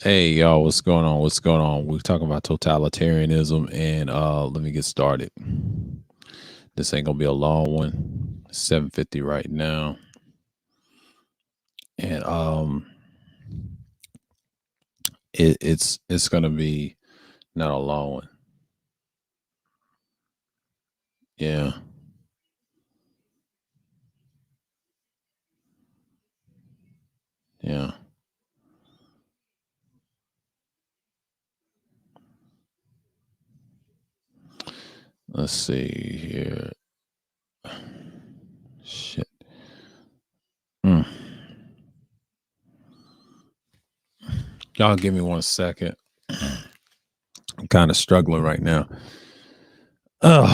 Hey y'all, what's going on? What's going on? We're talking about totalitarianism and let me get started. This ain't gonna be a long one. 7:50 right now. And it's gonna be not a long one. Yeah. Yeah. Let's see here. Shit. Mm. Y'all give me 1 second. I'm kind of struggling right now. Oh,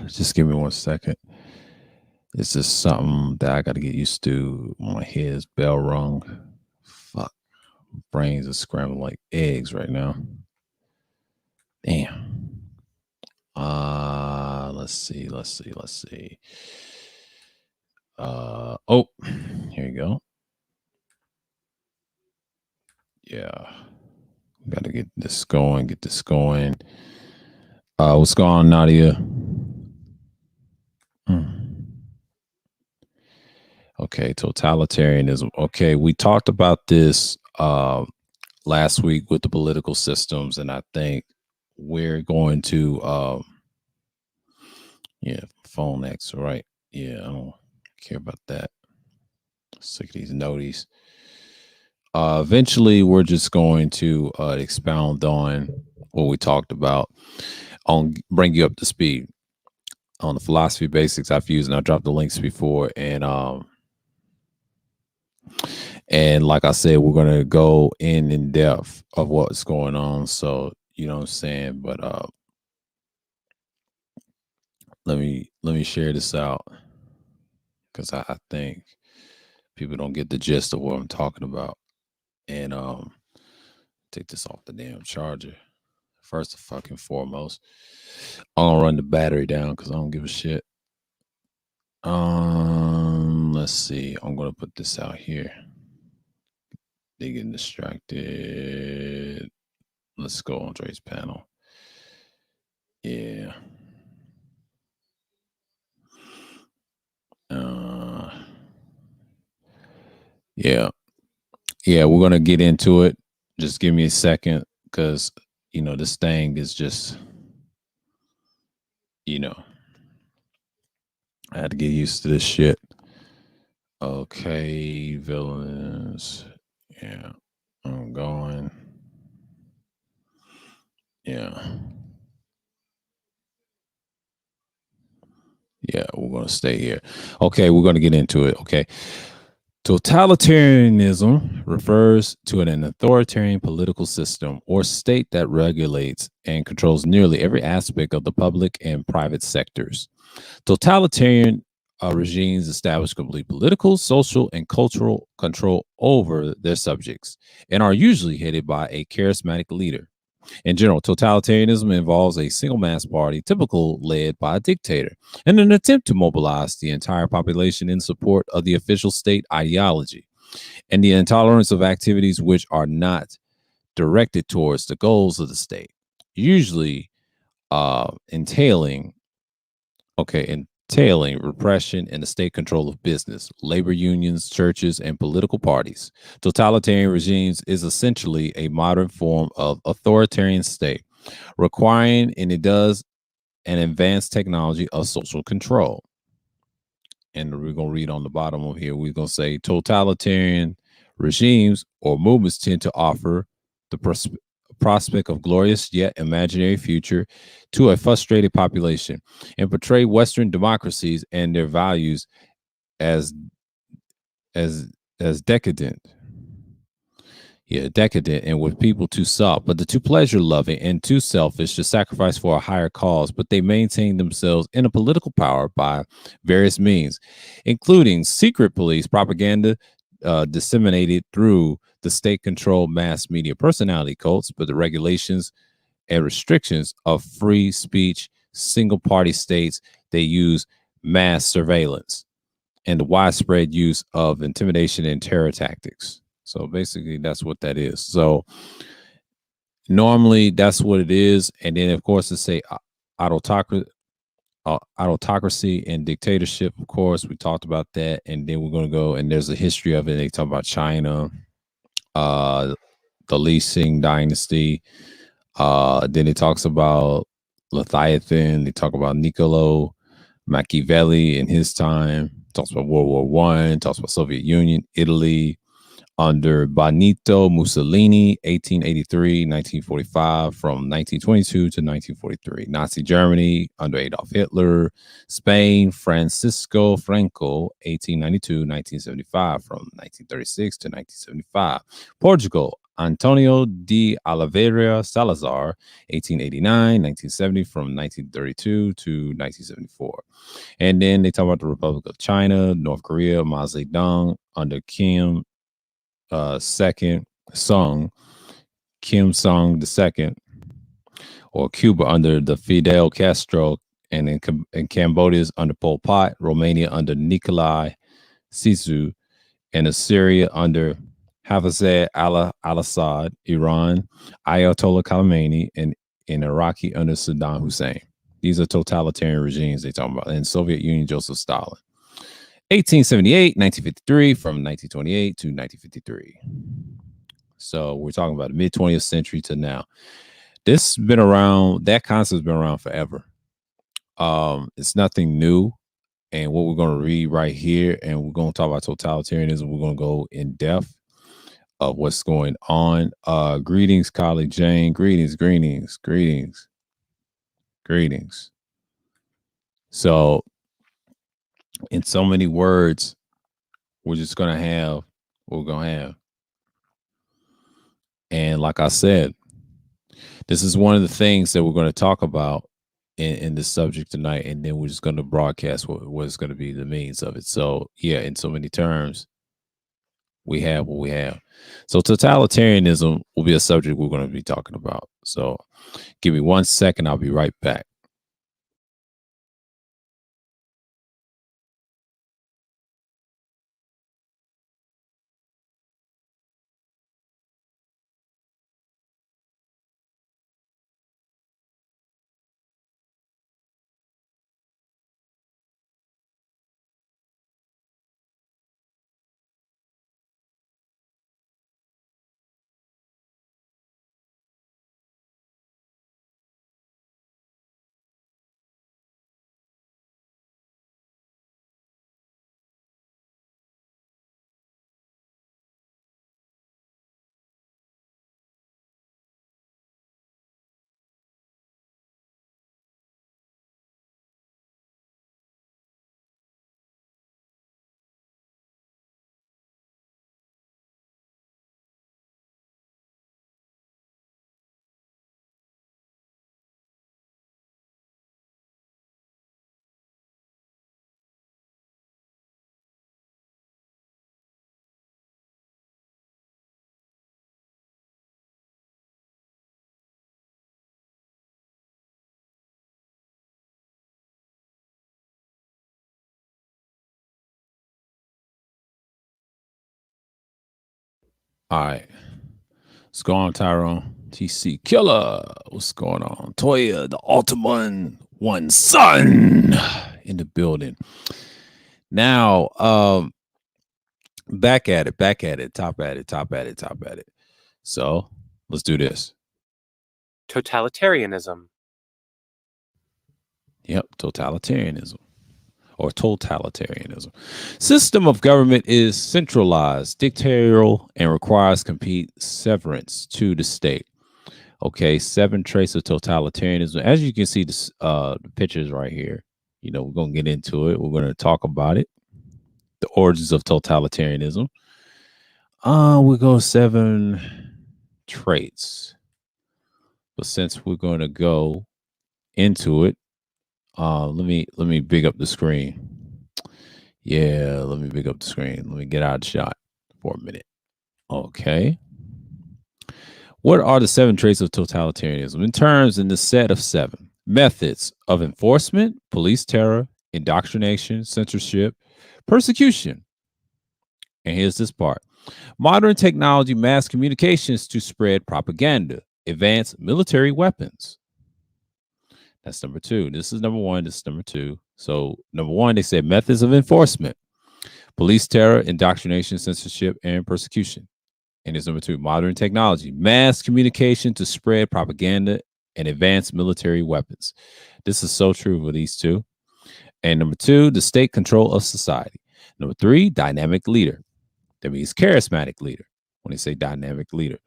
just give me 1 second. It's just something that I got to get used to. My head's bell rung. Fuck, brains are scrambled like eggs right now. Damn. Let's see. Oh, here you go. Yeah, got to get this going. Get this going. What's going on, Nadia? Mm. Okay, totalitarianism. Okay, we talked about this last week with the political systems, and I think we're going to yeah, phone X, right? Yeah, I don't care about that. Sick of these noties. Eventually, we're just going to expound on what we talked about, on bring you up to speed on the philosophy basics I've used, and I dropped the links before. And like I said, we're gonna go in depth of what's going on. So you know what I'm saying. But let me share this out because I think people don't get the gist of what I'm talking about. And take this off the damn charger. First and fucking foremost, I'm gonna run the battery down because I don't give a shit. Let's see. I'm gonna put this out here. They getting distracted. Let's go on Dre's panel. Yeah. Uh, yeah. Yeah, we're gonna get into it. Just give me a second, because this thing is just, you know, I had to get used to this shit. Okay, villains. Yeah, I'm going. Yeah. Yeah, we're going to stay here. Okay, we're going to get into it. Okay. Totalitarianism refers to an authoritarian political system or state that regulates and controls nearly every aspect of the public and private sectors. Totalitarian regimes establish complete political, social, and cultural control over their subjects and are usually headed by a charismatic leader. In general, totalitarianism involves a single mass party, typically led by a dictator, in an attempt to mobilize the entire population in support of the official state ideology and the intolerance of activities which are not directed towards the goals of the state, usually entailing entailing repression and the state control of business, labor unions, churches, and political parties. Totalitarian regimes is essentially a modern form of authoritarian state, requiring, and it does, an advanced technology of social control. And we're going to read on the bottom of here, we're going to say totalitarian regimes or movements tend to offer the prospect of glorious yet imaginary future to a frustrated population and portray Western democracies and their values as as as decadent. Yeah, decadent and with people too soft, but the too pleasure loving and too selfish to sacrifice for a higher cause, but they maintain themselves in a political power by various means, including secret police propaganda disseminated through the state controlled mass media personality cults, but the regulations and restrictions of free speech, single party states, they use mass surveillance and the widespread use of intimidation and terror tactics. So basically, that's what that is. So normally, that's what it is. And then, of course, it's say autocracy, autocracy and dictatorship. Of course, we talked about that, and then we're going to go and there's a history of it. They talk about China, uh, the Lee Sing dynasty. Then it talks about Leviathan. They talk about Niccolo Machiavelli in his time. Talks about World War One. Talks about Soviet Union, Italy under Benito Mussolini, 1883-1945, from 1922 to 1943. Nazi Germany under Adolf Hitler. Spain, Francisco Franco, 1892-1975, from 1936 to 1975. Portugal, Antonio de Oliveira Salazar, 1889-1970, from 1932 to 1974. And then they talk about the Republic of China, North Korea, Mao Zedong under second Sung, Kim Sung the second, or Cuba under the Fidel Castro, and in Cambodia's under Pol Pot, Romania under Nikolai Sisu, and Assyria under Hafez al-Assad, Iran, Ayatollah Khamenei, and in Iraqi under Saddam Hussein. These are totalitarian regimes they talk about. And Soviet Union, Joseph Stalin. 1878, 1953, from 1928 to 1953. So we're talking about the mid 20th century to now. This has been around, that concept's been around forever. It's nothing new. And what we're going to read right here, and we're going to talk about totalitarianism. We're going to go in depth of what's going on. Greetings, colleague Jane. Greetings. So, in so many words, we're just going to have what we're going to have. And like I said, this is one of the things that we're going to talk about in this subject tonight, and then we're just going to broadcast what's going to be the means of it. So, yeah, in so many terms, we have what we have. So, totalitarianism will be a subject we're going to be talking about. So, give me 1 second. I'll be right back. All right. What's going on, Tyrone? TC Killer. What's going on? Toya, the Ultimate One Son in the building. Now, back at it, top at it. So let's do this. Totalitarianism. Yep, totalitarianism. Or totalitarianism. System of government is centralized, dictatorial, and requires complete severance to the state. Okay, 7 traits of totalitarianism. As you can see, the pictures right here. You know, we're gonna get into it. We're gonna talk about it. The origins of totalitarianism. We go 7 traits. But since we're gonna go into it, let me big up the screen. Yeah, let me big up the screen. Let me get out of shot for a minute. Okay. What are the 7 traits of totalitarianism? In terms in the set of 7 methods of enforcement, police terror, indoctrination, censorship, persecution. And here's this part. Modern technology, mass communications to spread propaganda, advanced military weapons. That's number two. This is number one. This is number two. So, number one, they said methods of enforcement, police terror, indoctrination, censorship, and persecution. And it's number two, modern technology, mass communication to spread propaganda and advanced military weapons. This is so true for these two. And number two, the state control of society. Number three, dynamic leader. That means charismatic leader. When they say dynamic leader,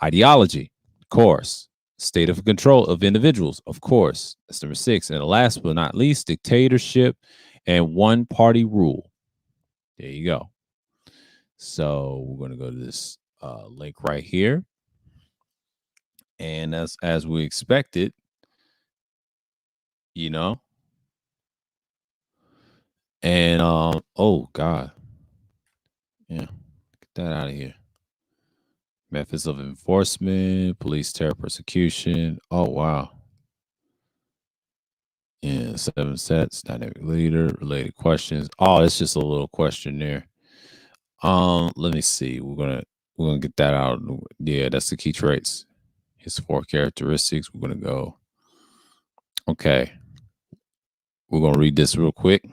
ideology, of course, state of control of individuals, of course. That's number six. And last but not least, dictatorship and one party rule. There you go. So we're going to go to this link right here. And as we expected, you know, and oh God. Yeah, get that out of here. Methods of enforcement, police terror persecution. Oh wow. Yeah, 7 sets, dynamic leader, related questions. Oh, it's just a little questionnaire. Let me see. We're gonna get that out. Yeah, that's the key traits. His four characteristics. We're gonna go. Okay. We're gonna read this real quick.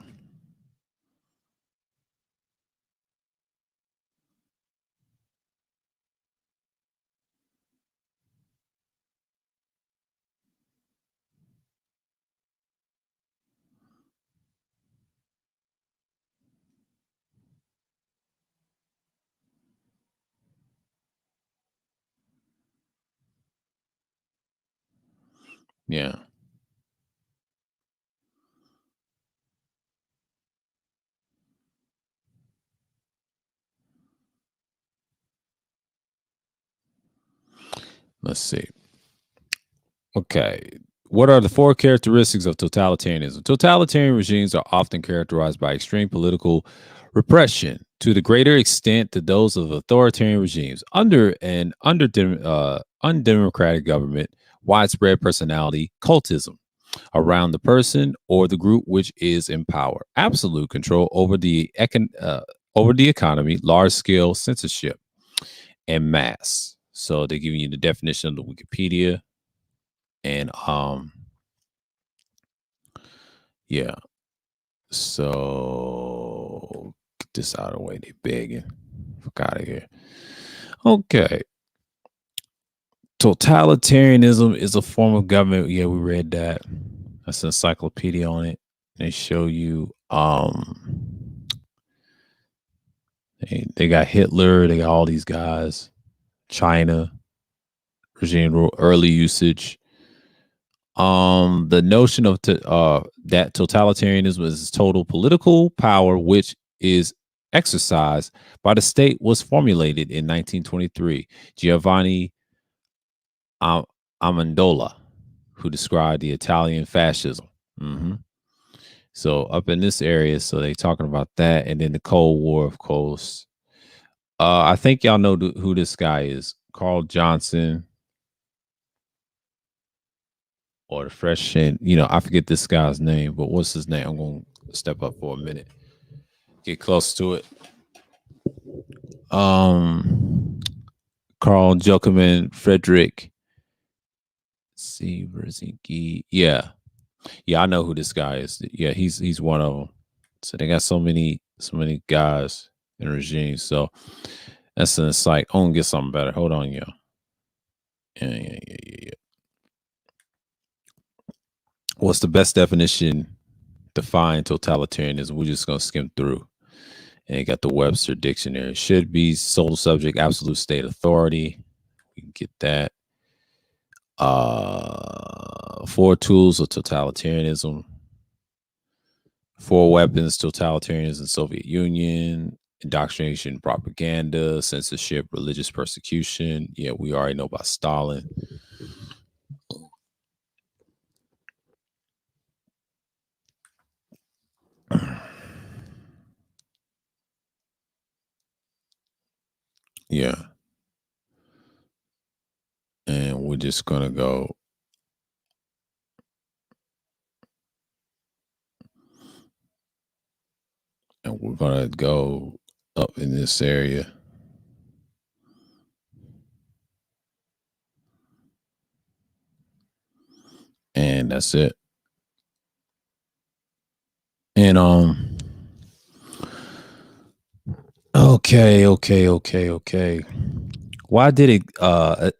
Yeah. Let's see. Okay. What are the four characteristics of totalitarianism? Totalitarian regimes are often characterized by extreme political repression to the greater extent to those of authoritarian regimes. Under an undemocratic government, widespread personality cultism around the person or the group which is in power, absolute control over the economy, large scale censorship, and mass. So they're giving you the definition of the Wikipedia. And yeah. So get this out of the way. They begging. Fuck out of here. Okay. Totalitarianism is a form of government. Yeah, we read that. That's an encyclopedia on it. They show you they got Hitler, they got all these guys, China, regime rule, early usage. The notion of that totalitarianism is total political power which is exercised by the state was formulated in 1923. Giovanni Am- Amendola, who described the Italian fascism. hmm So up in this area, so they talking about that, and then the Cold War, of course. I think y'all know who this guy is, Carl Johnson, or the fresh and I forget this guy's name, but what's his name? I'm gonna step up for a minute, get close to it. Um, Carl Joachim Frederick C. Brzezinski. Yeah, I know who this guy is. Yeah, he's one of them. So they got so many guys in regimes. So that's an insight. I'm gonna get something better. Hold on, y'all. Yeah. What's the best definition? Define totalitarianism. We're just gonna skim through. And you got the Webster Dictionary. Should be sole subject, absolute state authority. We can get that. Four tools of totalitarianism. Four weapons, totalitarianism, Soviet Union, indoctrination, propaganda, censorship, religious persecution. Yeah, we already know about Stalin. Yeah. And we're just gonna go. And we're gonna go up in this area. And that's it. And okay. Why did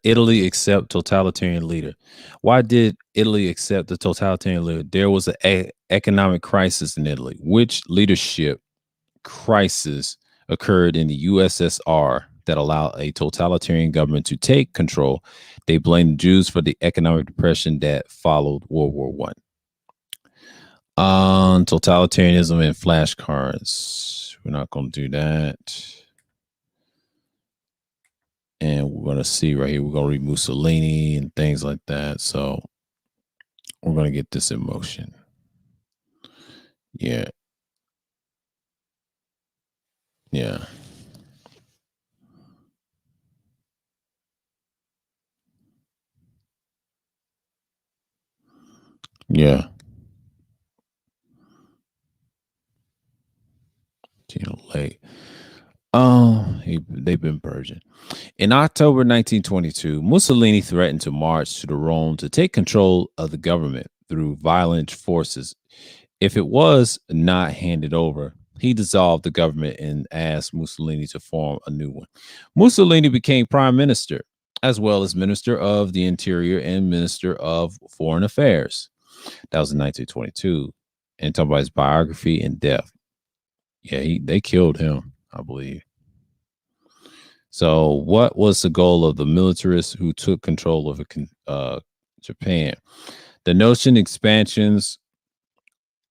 Italy accept totalitarian leader? Why did Italy accept the totalitarian leader? There was an economic crisis in Italy. Which leadership crisis occurred in the USSR that allowed a totalitarian government to take control? They blamed Jews for the economic depression that followed World War One. On totalitarianism and flashcards. We're not going to do that. And we're going to see right here, we're going to read Mussolini and things like that. So we're going to get this in motion. Yeah. Yeah. Yeah. Late. Oh, they've been purging. In October 1922, Mussolini threatened to march to the Rhone to take control of the government through violent forces. If it was not handed over, he dissolved the government and asked Mussolini to form a new one. Mussolini became prime minister, as well as minister of the interior and minister of foreign affairs. That was in 1922. And talking about his biography and death. Yeah, they killed him, I believe. So, what was the goal of the militarists who took control of Japan? The notion expansions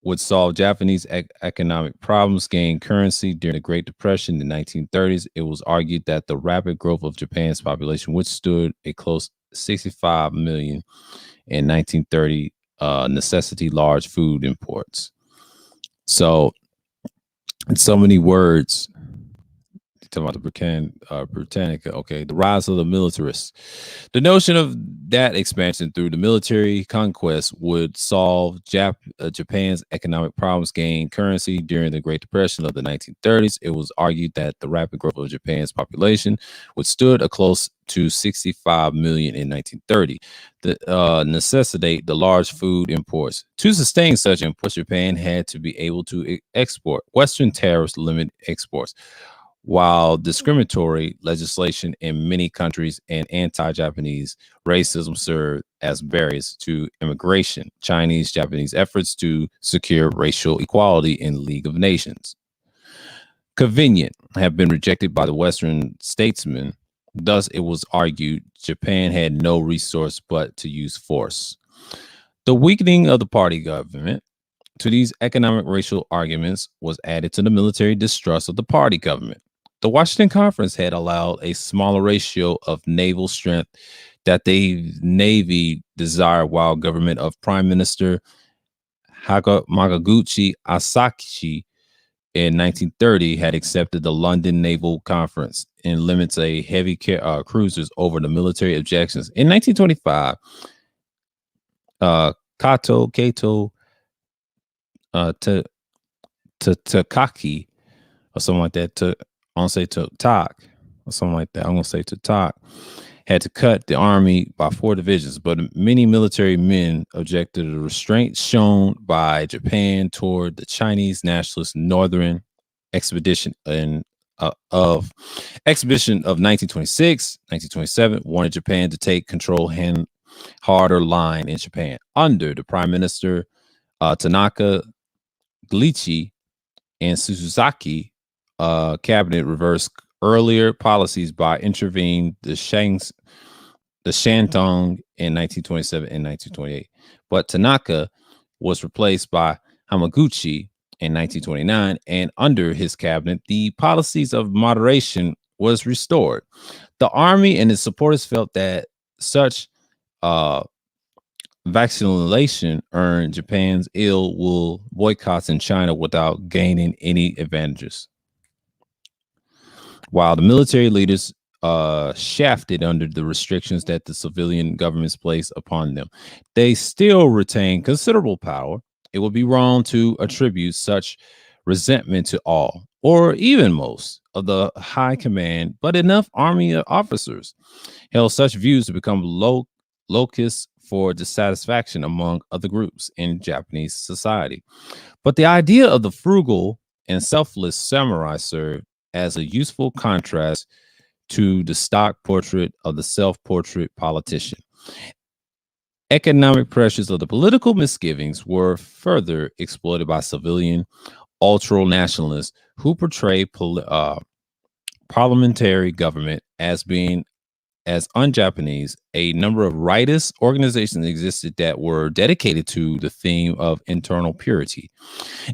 would solve Japanese economic problems, gain currency during the Great Depression in the 1930s. It was argued that the rapid growth of Japan's population, which stood a close 65 million in 1930, necessity large food imports. So, in so many words, talking about the Britannica, okay, the rise of the militarists. The notion of that expansion through the military conquest would solve Japan's economic problems, gain currency during the Great Depression of the 1930s. It was argued that the rapid growth of Japan's population, which stood a close to 65 million in 1930, necessitate the large food imports. To sustain such imports, Japan had to be able to export. Western tariffs limit exports, while discriminatory legislation in many countries and anti-Japanese racism served as barriers to immigration. Chinese-Japanese efforts to secure racial equality in League of Nations, convenient, have been rejected by the Western statesmen. Thus, it was argued Japan had no resource but to use force. The weakening of the party government to these economic racial arguments was added to the military distrust of the party government. The Washington Conference had allowed a smaller ratio of naval strength that the Navy desired, while government of Prime Minister Magaguchi Asaki in 1930 had accepted the London Naval Conference and limits a heavy cruisers over the military objections. In 1925, Kato Takaki or something like that, I'm gonna say to talk or something like that. I'm gonna say to talk had to cut the army by 4 divisions, but many military men objected to the restraint shown by Japan toward the Chinese nationalist Northern Expedition of 1926, 1927 wanted Japan to take control hand harder line in Japan under the Prime Minister Tanaka Glichi and Suzaki. Cabinet reversed earlier policies by intervening the Shandong in 1927 and 1928. But Tanaka was replaced by Hamaguchi in 1929, and under his cabinet, the policies of moderation was restored. The army and its supporters felt that such vacillation earned Japan's ill will boycotts in China without gaining any advantages, while the military leaders shafted under the restrictions that the civilian governments placed upon them. They still retain considerable power. It would be wrong to attribute such resentment to all, or even most, of the high command, but enough army officers held such views to become locus for dissatisfaction among other groups in Japanese society. But the idea of the frugal and selfless samurai served as a useful contrast to the stock portrait of the self portrait politician. Economic pressures of the political misgivings were further exploited by civilian ultra nationalists who portray parliamentary government as being as un-Japanese. A number of rightist organizations existed that were dedicated to the theme of internal purity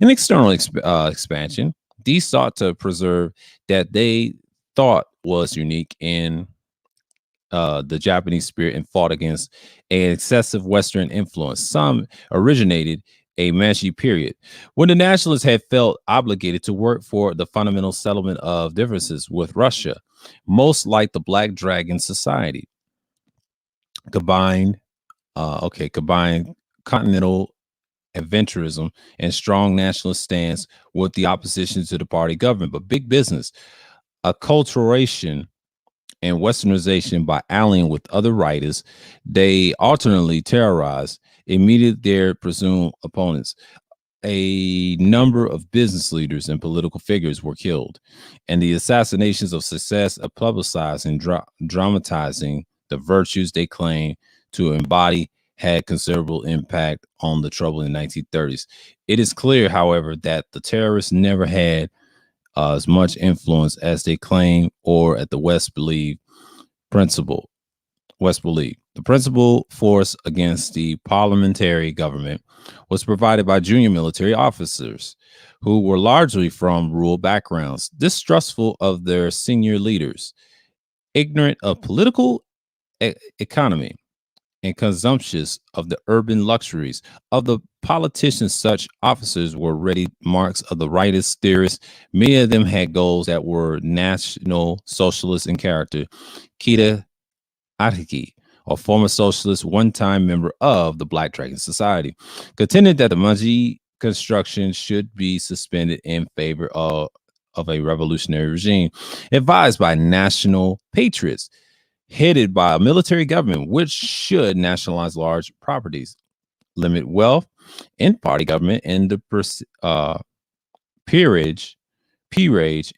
and external expansion. These sought to preserve that they thought was unique in the Japanese spirit and fought against an excessive Western influence. Some originated a Meiji period when the nationalists had felt obligated to work for the fundamental settlement of differences with Russia, most like the Black Dragon Society. Combined, combined continental adventurism and strong nationalist stance with the opposition to the party government. But big business, acculturation and westernization by allying with other writers, they alternately terrorized immediate their presumed opponents. A number of business leaders and political figures were killed, and the assassinations of success are publicized and dramatizing the virtues they claim to embody had considerable impact on the troubling 1930s. It is clear, however, that the terrorists never had as much influence as they claim or at the principle West believed. The principal force against the parliamentary government was provided by junior military officers who were largely from rural backgrounds, distrustful of their senior leaders, ignorant of political economy, and consumptious of the urban luxuries of the politicians. Such officers were ready marks of the rightist theorists. Many of them had goals that were national socialist in character. Kita Atiki, a former socialist, one-time member of the Black Dragon Society, contended that the Meiji construction should be suspended in favor of a revolutionary regime advised by national patriots, headed by a military government which should nationalize large properties, limit wealth in party government and the peerage,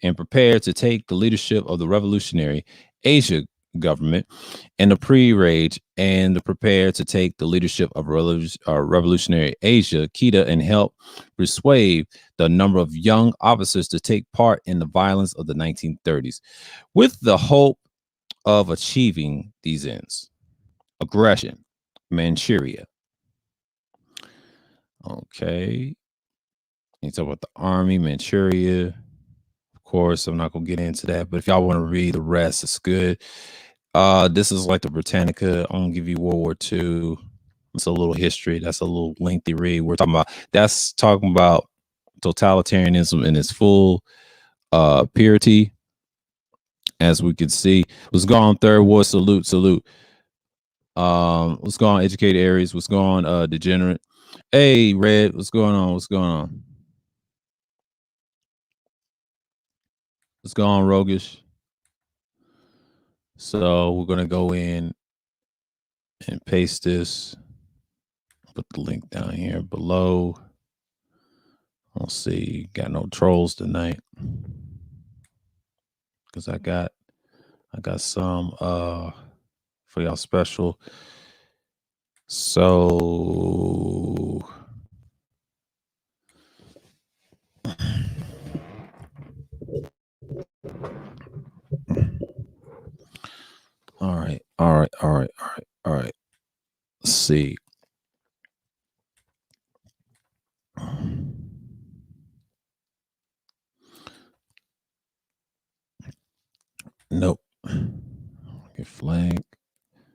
and prepare to take the leadership of the revolutionary Asia government and the pre-rage and the prepare to take the leadership of revolutionary Asia, Kita, and help persuade the number of young officers to take part in the violence of the 1930s with the hope of achieving these ends. Aggression, Manchuria. Okay. You talk about the army, Manchuria. Of course, I'm not gonna get into that, but if y'all want to read the rest, it's good. This is like the Britannica. I'm gonna give you World War II. It's a little history. That's a little lengthy read. That's talking about totalitarianism in its full purity. As we can see, what's going on, Third War, salute. What's going on, Educated Areas? What's going on, Degenerate? Hey, Red, what's going on? What's going on? What's going on, Roguish? So we're gonna go in and paste this. Put the link down here below. Let's see, got no trolls tonight because I got some for y'all special. So all right. Let's see. Nope. Get flag.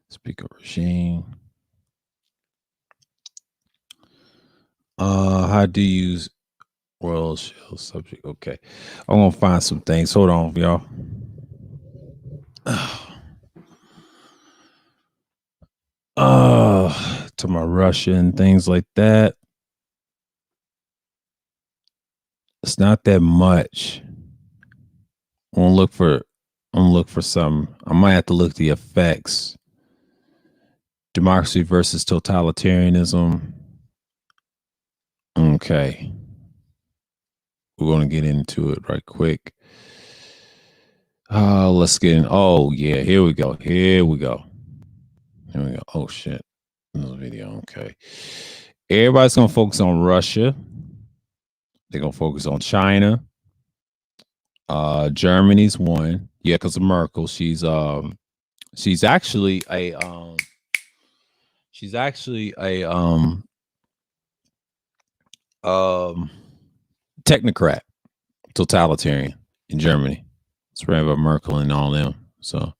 Speaker regime. How do you use world shell subject? Okay. I'm gonna find some things. Hold on, y'all. To my Russian, things like that. It's not that much. I'm gonna look for some. I might have to look the effects. Democracy versus totalitarianism. Okay. We're going to get into it right quick. Let's get in. Oh, yeah. Here we go. Here we go. Here we go. Oh, shit. Another video. Okay. Everybody's going to focus on Russia. They're going to focus on China. Germany's one. Yeah, because of Merkel. She's actually a technocrat, totalitarian in Germany. It's ran by Merkel and all them. So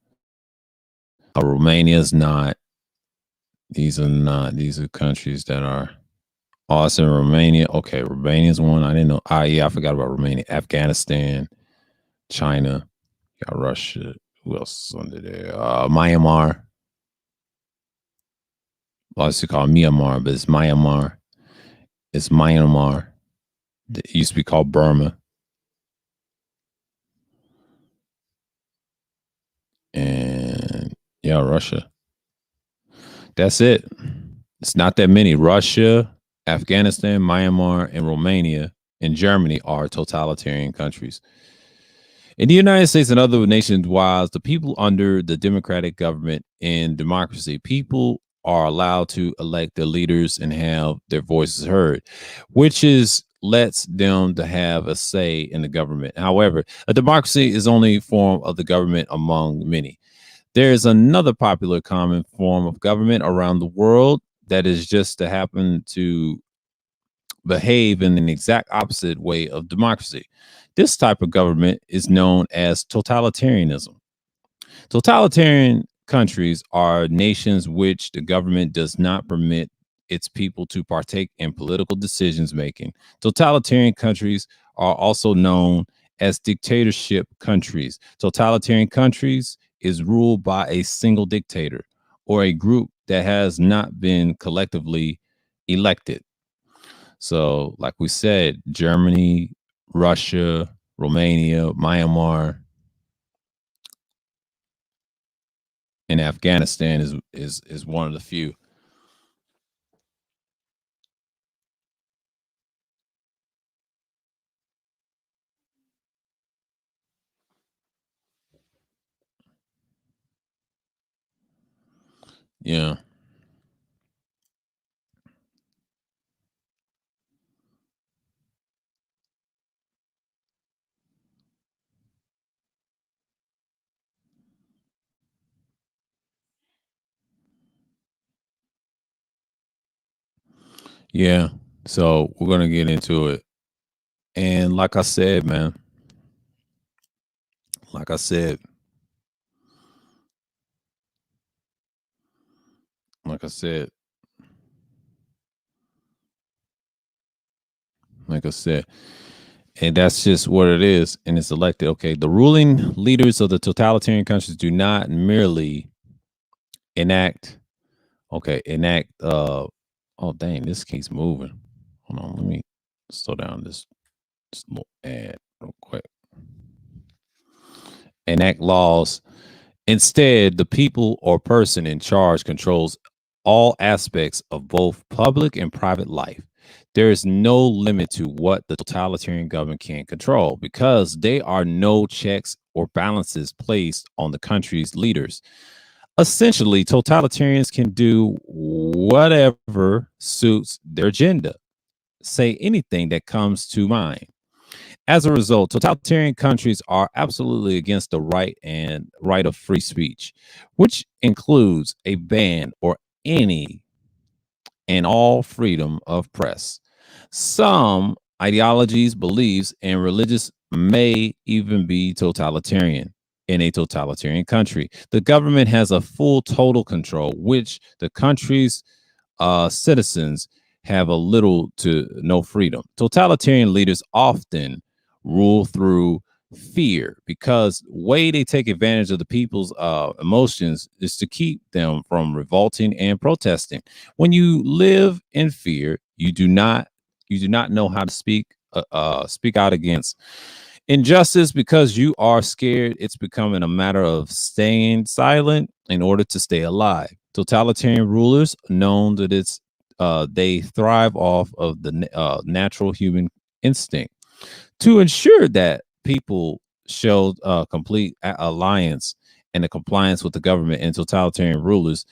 Romania's not. These are not. These are countries that are. Oh, it's in Romania. Okay, Romania's one. I didn't know. Yeah, I forgot about Romania. Afghanistan, China, got Russia. Who else is under there? Myanmar. Well, it's called Myanmar, but it's Myanmar. It's Myanmar. It used to be called Burma. And yeah, Russia. That's it. It's not that many. Russia, Afghanistan, Myanmar, and Romania and Germany are totalitarian countries. In the United States and other nations, while the people under the democratic government in democracy, people are allowed to elect their leaders and have their voices heard, which is lets them to have a say in the government. However, a democracy is only a form of the government among many. There is another popular common form of government around the world that is just to happen to behave in an exact opposite way of democracy. This type of government is known as totalitarianism. Totalitarian countries are nations which the government does not permit its people to partake in political decisions making. Totalitarian countries are also known as dictatorship countries. Totalitarian countries is ruled by a single dictator or a group that has not been collectively elected. So, like we said, Germany, Russia, Romania, Myanmar, and Afghanistan is one of the few. Yeah. Yeah. So we're gonna get into it. And like I said, man, like I said, like I said, like I said, and that's just what it is. And it's elected. Okay. The ruling leaders of the totalitarian countries do not merely enact, enact oh dang, this keeps moving. Hold on, let me slow down this little ad real quick. Enact laws. Instead, the people or person in charge controls all aspects of both public and private life. There is no limit to what the totalitarian government can control because there are no checks or balances placed on the country's leaders. Essentially, totalitarians can do whatever suits their agenda, say anything that comes to mind. As a result, totalitarian countries are absolutely against the right of free speech, which includes a ban or any and all freedom of press. Some ideologies, beliefs, and religious may even be totalitarian. In a totalitarian country, the government has a full total control, which the country's citizens have a little to no freedom. Totalitarian leaders often rule through fear because way they take advantage of the people's emotions is to keep them from revolting and protesting. When you live in fear, you do not know how to speak out against injustice because you are scared. It's becoming a matter of staying silent in order to stay alive. Totalitarian rulers known that they thrive off of the natural human instinct to ensure that people showed complete alliance and a compliance with the government. And totalitarian rulers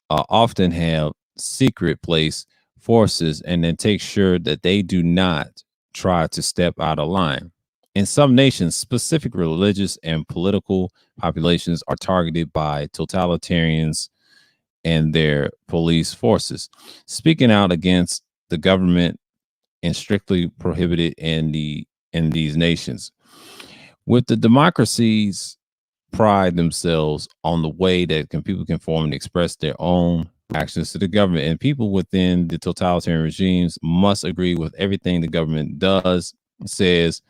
often have secret place forces and then take sure that they do not try to step out of line. In some nations, specific religious and political populations are targeted by totalitarians and their police forces, speaking out against the government and strictly prohibited in these nations. With the democracies pride themselves on the way that people can form and express their own actions to the government, and people within the totalitarian regimes must agree with everything the government does, says,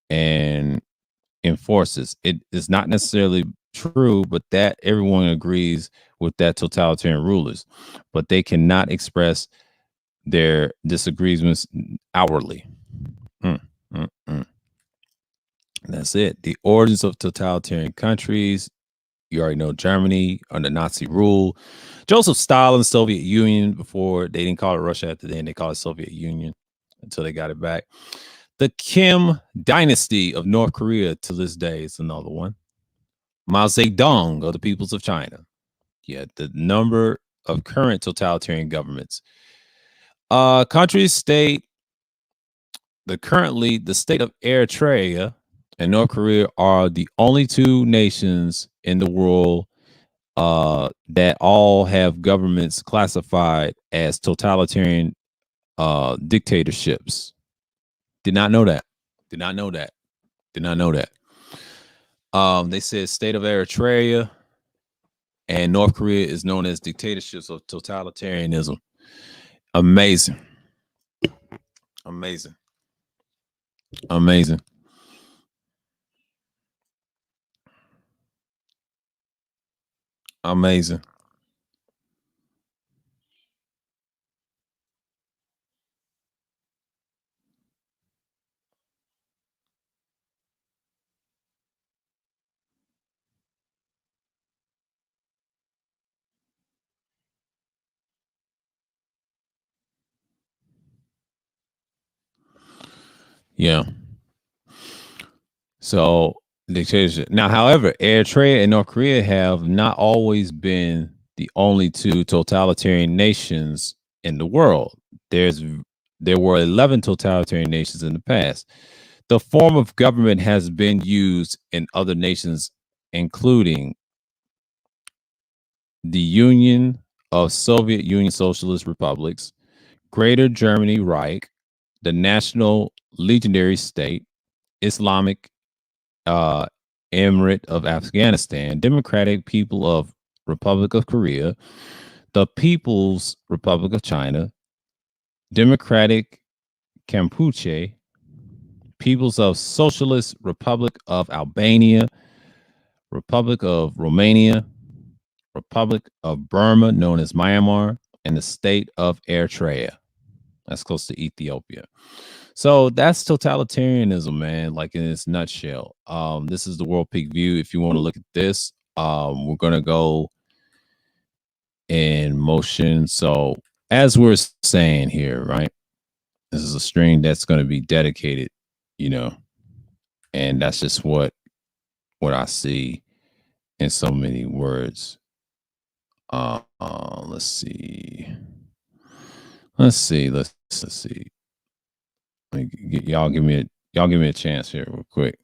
and enforces. It is not necessarily true, but that everyone agrees with that totalitarian rulers, but they cannot express their disagreements outwardly. Mm, mm, mm. That's it. The origins of totalitarian countries. You already know Germany under Nazi rule. Joseph Stalin, Soviet Union, before they didn't call it Russia at the end, they called it Soviet Union until they got it back. The Kim dynasty of North Korea to this day is another one. Mao Zedong of the peoples of China. Yeah, the number of current totalitarian governments. Countries, state, the state of Eritrea and North Korea are the only two nations in the world that all have governments classified as totalitarian dictatorships. Did not know that. Did not know that. Did not know that. They said state of Eritrea and North Korea is known as dictatorships of totalitarianism. Amazing. Amazing. Amazing. Amazing. Yeah. So dictatorship. Now, however, Eritrea and North Korea have not always been the only two totalitarian nations in the world. There were 11 totalitarian nations in the past. The form of government has been used in other nations, including the Union of Soviet Union Socialist Republics, Greater Germany Reich, the National Legionary State, Islamic uh, Emirate of Afghanistan, Democratic People of Republic of Korea, the People's Republic of China, Democratic Campuchia, People's of Socialist Republic of Albania, Republic of Romania, Republic of Burma, known as Myanmar, and the state of Eritrea. That's close to Ethiopia. So that's totalitarianism, man, like in its nutshell. This is the world peak view. If you want to look at this, we're gonna go in motion. So as we're saying here, right? This is a stream that's gonna be dedicated, you know, and that's just what I see in so many words. Let's see. Let's see. Y'all give me a chance here real quick.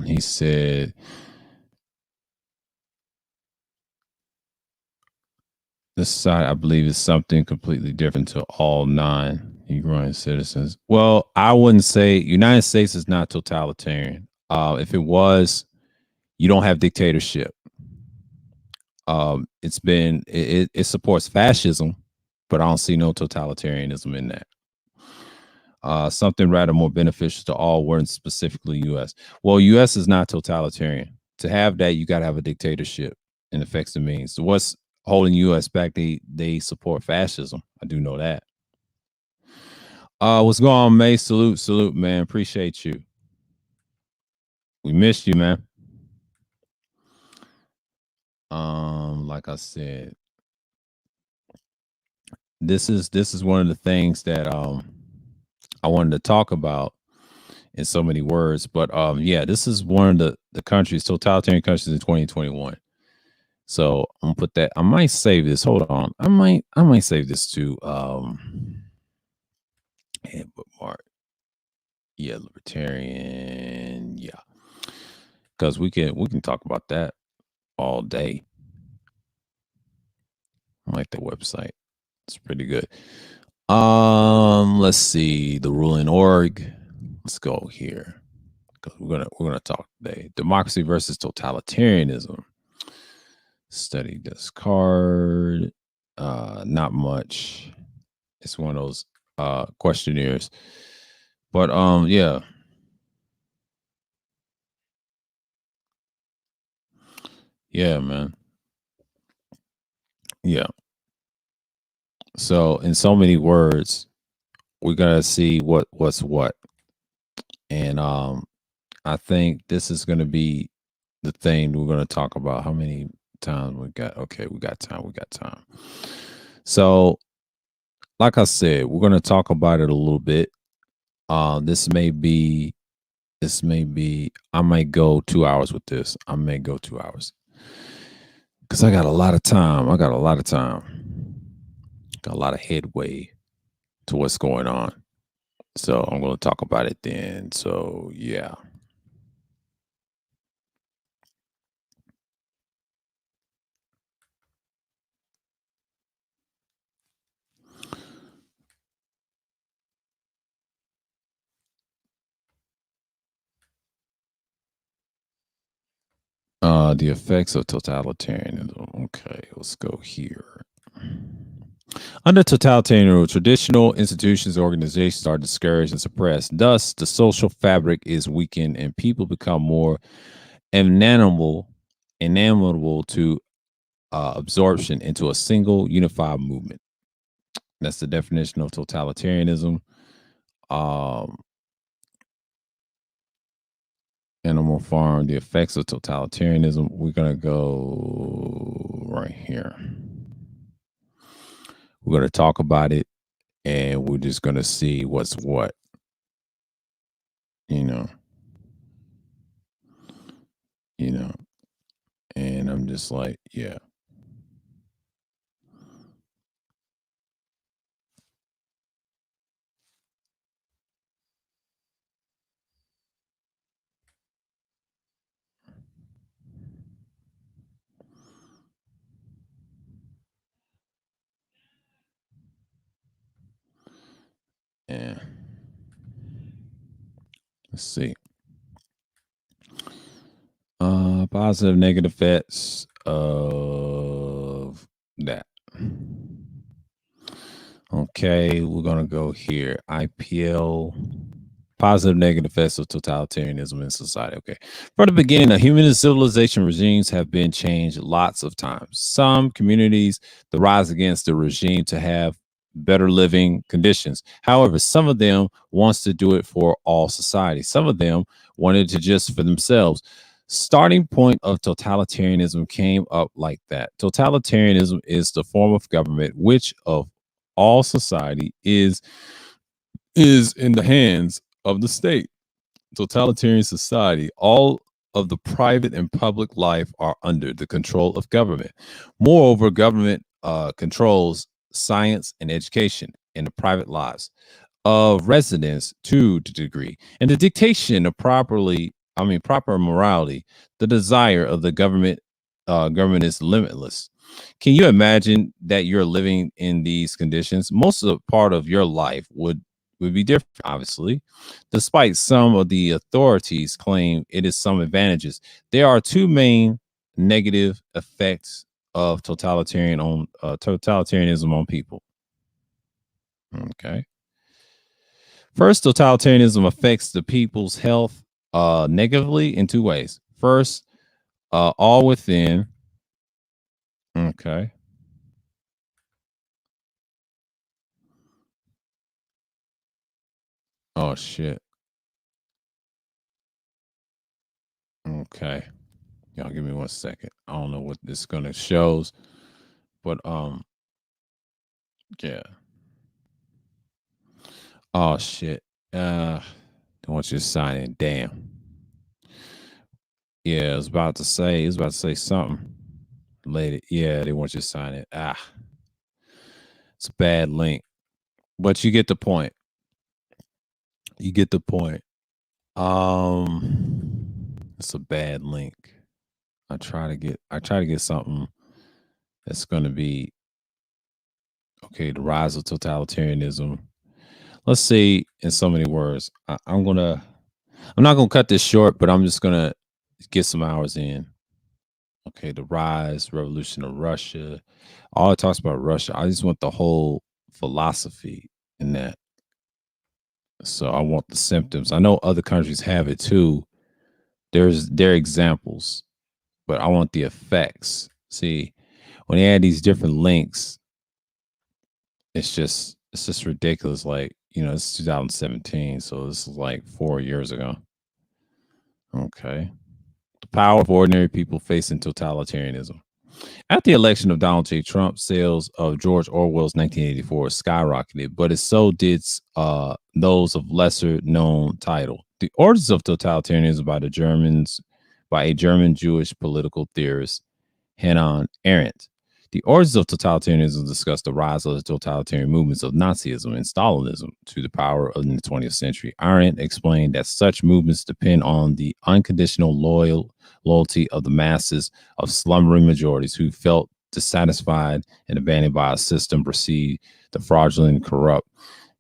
He said this side, I believe, is something completely different to all nine Ukrainian citizens. Well, I wouldn't say United States is not totalitarian. If it was, you don't have dictatorship. It supports fascism, but I don't see no totalitarianism in that. Something rather more beneficial to all, weren't specifically U.S. Well, U.S. is not totalitarian. To have that, you got to have a dictatorship and affects the means. So what's holding U.S. back? They support fascism. I do know that. What's going on, May? Salute, man. Appreciate you. We missed you, man. Like I said, this is one of the things that I wanted to talk about in so many words. But yeah, this is one of the countries, totalitarian countries in 2021. So I'm gonna put that. I might save this. Hold on. I might save this to and bookmark. Yeah, libertarian. Yeah, because we can talk about that all day. I like the website. It's pretty good. Let's see the ruling org. Let's go here because we're gonna talk today. Democracy versus totalitarianism. Study this card. Not much. It's one of those questionnaires. But yeah. Yeah, man. Yeah. So in so many words, we gotta see what's what. And I think this is gonna be the thing we're gonna talk about. How many times we got? Okay, we got time. We got time. So, like I said, we're gonna talk about it a little bit. This may be I might go 2 hours with this. I may go 2 hours. Because I got a lot of time. I got a lot of time. Got a lot of headway to what's going on. So I'm going to talk about it then. So yeah. The effects of totalitarianism. Okay, let's go here. Under totalitarian rule, traditional institutions and organizations are discouraged and suppressed. Thus, the social fabric is weakened and people become more enamable, enamable to absorption into a single unified movement. That's the definition of totalitarianism. Um, Animal Farm, the effects of totalitarianism. We're gonna go right here. We're gonna talk about it, and we're just gonna see what's what. You know, you know. And I'm just like, yeah, yeah. Let's see. Positive, negative effects of that. Okay, we're gonna go here. IPL. Positive, negative effects of totalitarianism in society. Okay. From the beginning, the human civilization regimes have been changed lots of times. Some communities, the rise against the regime to have better living conditions. However, some of them wants to do it for all society. Some of them wanted to just for themselves. Starting point of totalitarianism came up like that. Totalitarianism is the form of government which of all society is in the hands of the state. Totalitarian society, all of the private and public life are under the control of government. Moreover, government controls science and education in the private lives of residents to the degree, and the dictation of proper morality. The desire of the government is limitless. Can you imagine that you're living in these conditions? Most of the part of your life would be different, obviously. Despite some of the authorities claim it is some advantages, there are two main negative effects of totalitarianism on people. Okay. First, totalitarianism affects the people's health negatively in two ways. First, all within. Okay. Oh shit. Okay. Y'all give me 1 second. I don't know what this gonna shows, but yeah. Oh shit. They want you to sign in. Damn. Yeah, it was about to say something. Later. Yeah, they want you to sign it. It's a bad link. But you get the point. You get the point. It's a bad link. I try to get something that's gonna be okay. The rise of totalitarianism. Let's say in so many words. I'm not gonna cut this short, but I'm just gonna get some hours in. Okay, the rise, revolution of Russia. All it talks about Russia. I just want the whole philosophy in that. So I want the symptoms. I know other countries have it too. There are examples, but I want the effects. See, when they add these different links, it's just ridiculous. Like, it's 2017, so this is like 4 years ago. Okay. The power of ordinary people facing totalitarianism. At the election of Donald J. Trump, sales of George Orwell's 1984 skyrocketed, but it so did those of lesser known title. The Origins of Totalitarianism by a German Jewish political theorist, Hannah Arendt. The origins of totalitarianism discuss the rise of the totalitarian movements of Nazism and Stalinism to the power in the 20th century. Arendt explained that such movements depend on the unconditional loyalty of the masses of slumbering majorities who felt dissatisfied and abandoned by a system perceived the fraudulent and corrupt.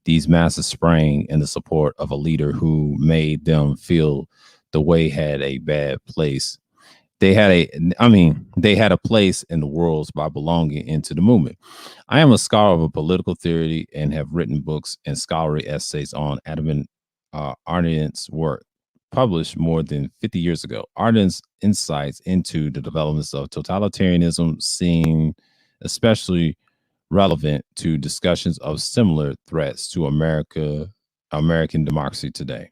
These masses sprang in the support of a leader who made them feel the way had a bad place they had a place in the world by belonging into the movement. I am a scholar of a political theory and have written books and scholarly essays on Ardent's work, published more than 50 years ago. Ardent's insights into the developments of totalitarianism seem especially relevant to discussions of similar threats to American democracy today.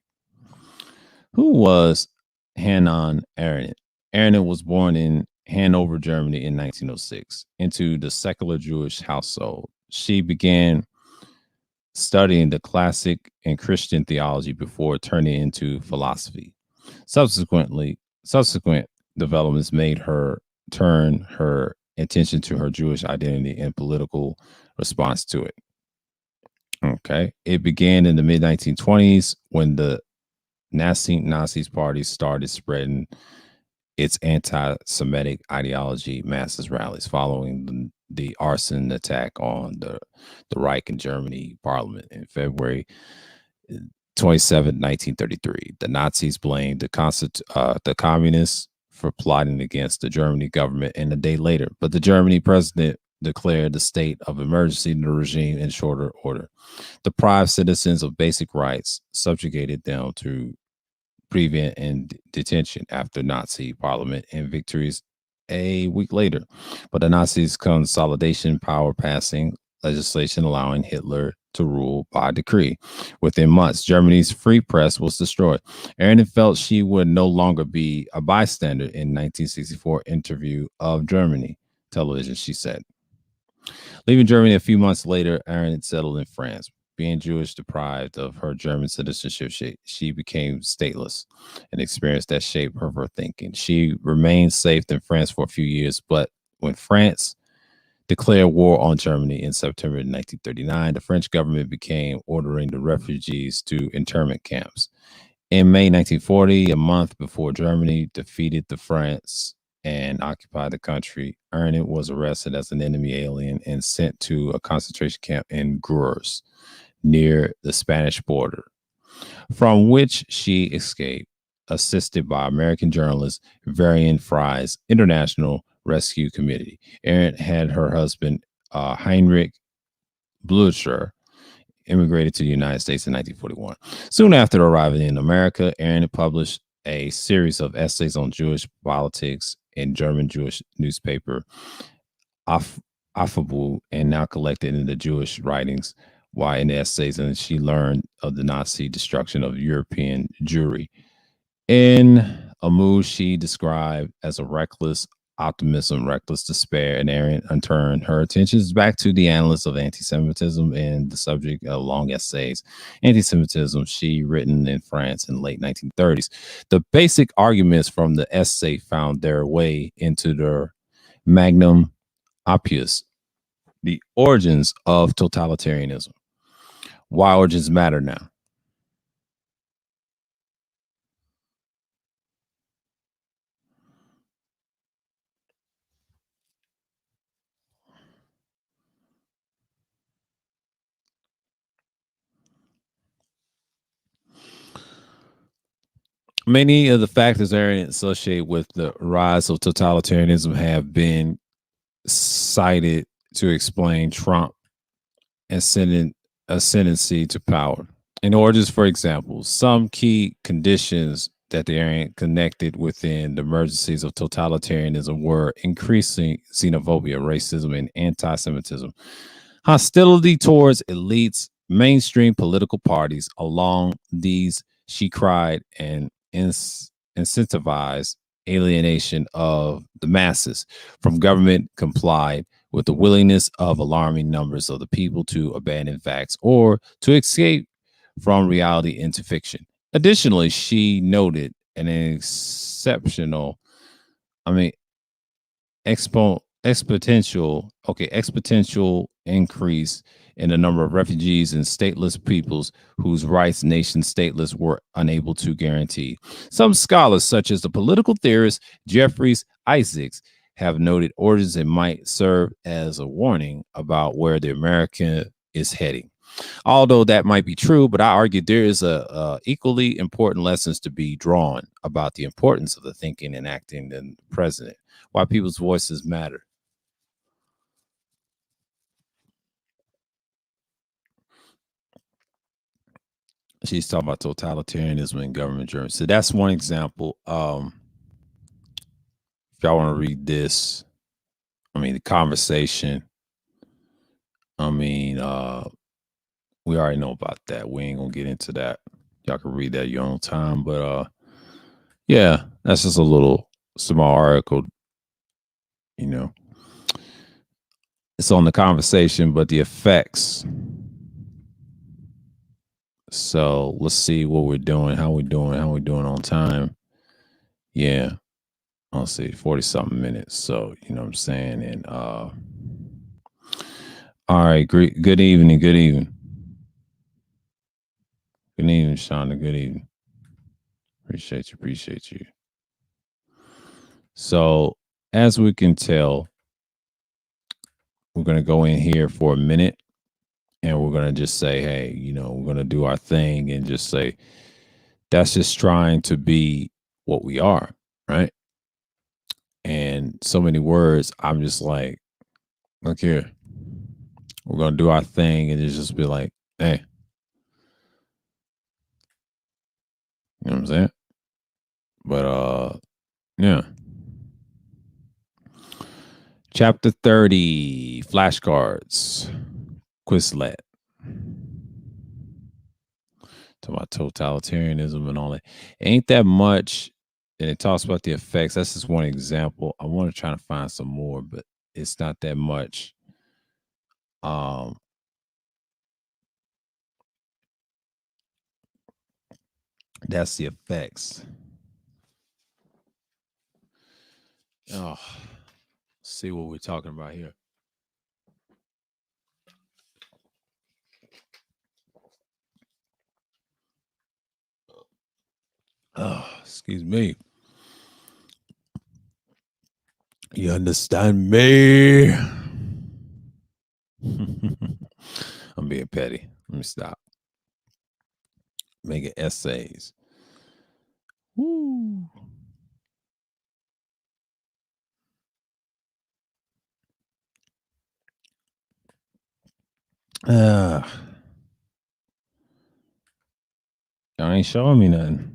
Who was Hannah Arendt? Arendt was born in Hanover, Germany in 1906 into the secular Jewish household. She began studying the classic and Christian theology before turning into philosophy. Subsequent developments made her turn her attention to her Jewish identity and political response to it. Okay. It began in the mid 1920s when the Nazis party started spreading its anti-Semitic ideology masses rallies following the arson attack on the Reich in Germany parliament in February 27, 1933. The Nazis blamed the communists for plotting against the Germany government, and a day later, but the Germany president declared the state of emergency in the regime in shorter order. Deprived citizens of basic rights, subjugated them to prevent and detention after Nazi parliament and victories a week later. But the Nazis' consolidation power passing legislation allowing Hitler to rule by decree. Within months, Germany's free press was destroyed. Arendt felt she would no longer be a bystander in 1964 interview of Germany television, she said. Leaving Germany a few months later, Arendt settled in France. Being Jewish deprived of her German citizenship, she became stateless, an experience that shaped her thinking. She remained safe in France for a few years, but when France declared war on Germany in September 1939, the French government began ordering the refugees to internment camps. In May 1940, a month before Germany defeated the France and occupied the country, Arendt was arrested as an enemy alien and sent to a concentration camp in Gurs near the Spanish border, from which she escaped, assisted by American journalist Varian Fry's International Rescue Committee. Arendt had her husband, Heinrich Blücher, immigrated to the United States in 1941. Soon after arriving in America, Arendt published a series of essays on Jewish politics in German Jewish newspaper Affable, and now collected in the Jewish writings while in the essays, and she learned of the Nazi destruction of European Jewry. In a mood she described as a reckless optimism, reckless despair, and Arian turned her attentions back to the analysis of anti-Semitism and the subject of long essays. Anti-Semitism, she written in France in late 1930s. The basic arguments from the essay found their way into their magnum opus, The Origins of Totalitarianism. Why origins matter now. Many of the factors Arian associated with the rise of totalitarianism have been cited to explain Trump ascendancy to power. In origins, for example, some key conditions that the Aryan connected within the emergencies of totalitarianism were increasing xenophobia, racism, and anti-Semitism, hostility towards elites, mainstream political parties. Along these, she cried and incentivized alienation of the masses from government, complied with the willingness of alarming numbers of the people to abandon facts or to escape from reality into fiction. Additionally, she noted an exceptional, I mean, exponential increase in the number of refugees and stateless peoples whose rights nation stateless were unable to guarantee. Some scholars, such as the political theorist Jeffries Isaacs, have noted origins that might serve as a warning about where the America is heading. Although that might be true, but I argue there is a equally important lessons to be drawn about the importance of the thinking and acting in the president, why people's voices matter. She's talking about totalitarianism and government journey. So that's one example. If y'all want to read this, I mean the conversation. I mean, we already know about that. We ain't gonna get into that. Y'all can read that your own time. But yeah, that's just a little small article, you know. It's on the conversation, but the effects. So let's see what we're doing, how we doing on time. Yeah. I'll see, 40 something minutes. So, you know what I'm saying? And all right, great, good evening, good evening. Good evening, Shonda. Good evening. Appreciate you, appreciate you. So as we can tell, we're gonna go in here for a minute and we're gonna just say, hey, you know, we're gonna do our thing and just say that's just trying to be what we are, right? And so many words, I'm just like, look here, we're gonna do our thing and just be like, hey, you know what I'm saying? But yeah. Chapter 30, flashcards, Quizlet. Talking about totalitarianism and all that. Ain't that much. And it talks about the effects. That's just one example. I want to try to find some more, but it's not that much. Um, that's the effects. Oh, see what we're talking about here. Oh, excuse me. You understand me? I'm being petty. Let me stop. Making essays. Woo. Uh, y'all ain't showing me nothing.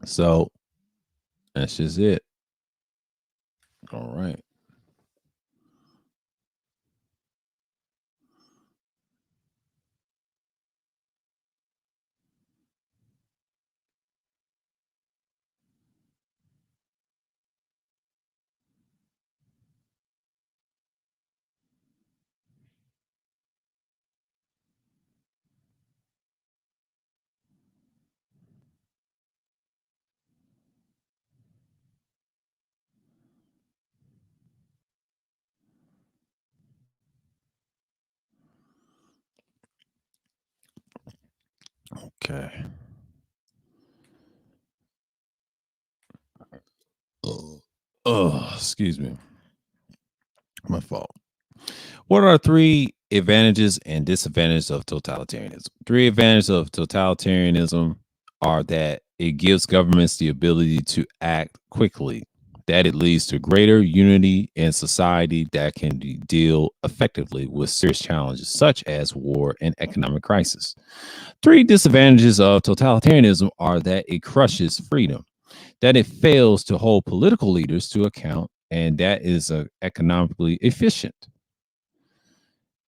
So that's just it. All right. Okay. Oh, excuse me. My fault. What are three advantages and disadvantages of totalitarianism? Three advantages of totalitarianism are that it gives governments the ability to act quickly, that it leads to greater unity in society that can deal effectively with serious challenges such as war and economic crisis. Three disadvantages of totalitarianism are that it crushes freedom, that it fails to hold political leaders to account, and that is economically efficient.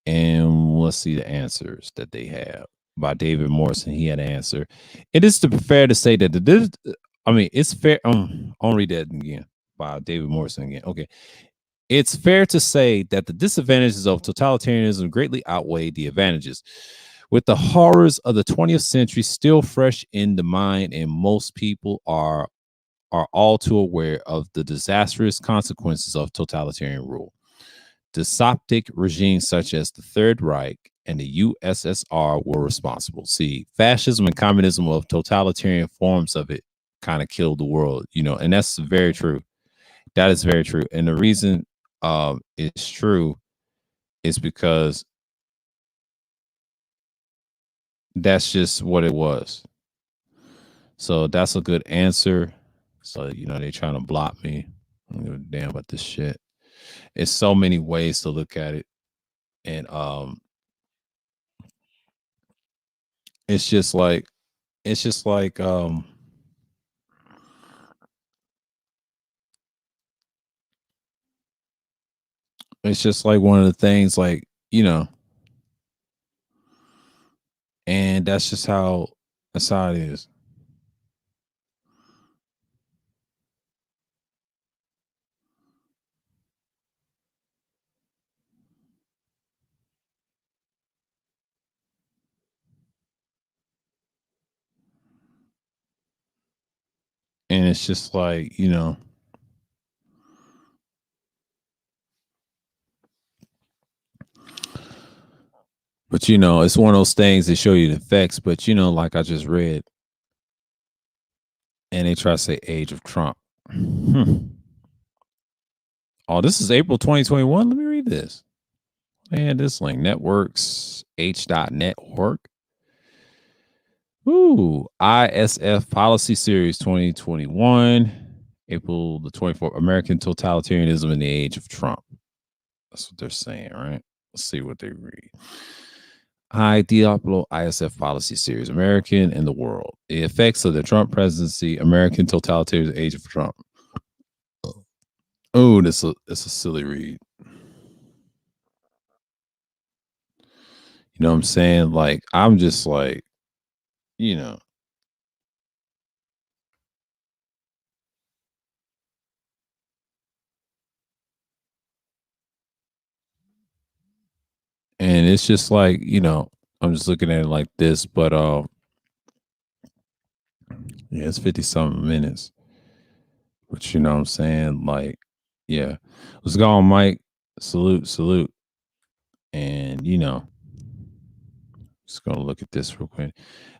And let's see the answers that they have by David Morrison. He had an answer. It is fair to say that it's fair. I'll read that again by David Morrison again. Okay. It's fair to say that the disadvantages of totalitarianism greatly outweigh the advantages. With the horrors of the 20th century still fresh in the mind, and most people are all too aware of the disastrous consequences of totalitarian rule. Despotic regimes such as the Third Reich and the USSR were responsible. See, fascism and communism of totalitarian forms of it kind of killed the world, and that's very true. That is very true. And the reason it's true is because that's just what it was. So that's a good answer. So, they trying to block me. I don't give a damn about this shit. It's so many ways to look at it. And it's just like it's just like it's just like one of the things, like, and that's how it is. And it's just like, but it's one of those things that show you the effects, but like I just read, and they try to say age of Trump. Oh, this is April 2021. Let me read this. Man, this link networks h.net org. Ooh, ISF Policy Series 2021, April the 24th, American Totalitarianism in the Age of Trump. That's what they're saying, right? Let's see what they read. Hi, Diablo ISF Policy Series, American and the World. The effects of the Trump presidency, American Totalitarianism Age of Trump. Oh, it's a silly read. You know what I'm saying? Like, I'm just like, you know, and it's just like, I'm just looking at it like this, but yeah, it's 50 something minutes. But you know what I'm saying? Like, yeah. Let's go on, Mike. Salute, salute. And just gonna look at this real quick.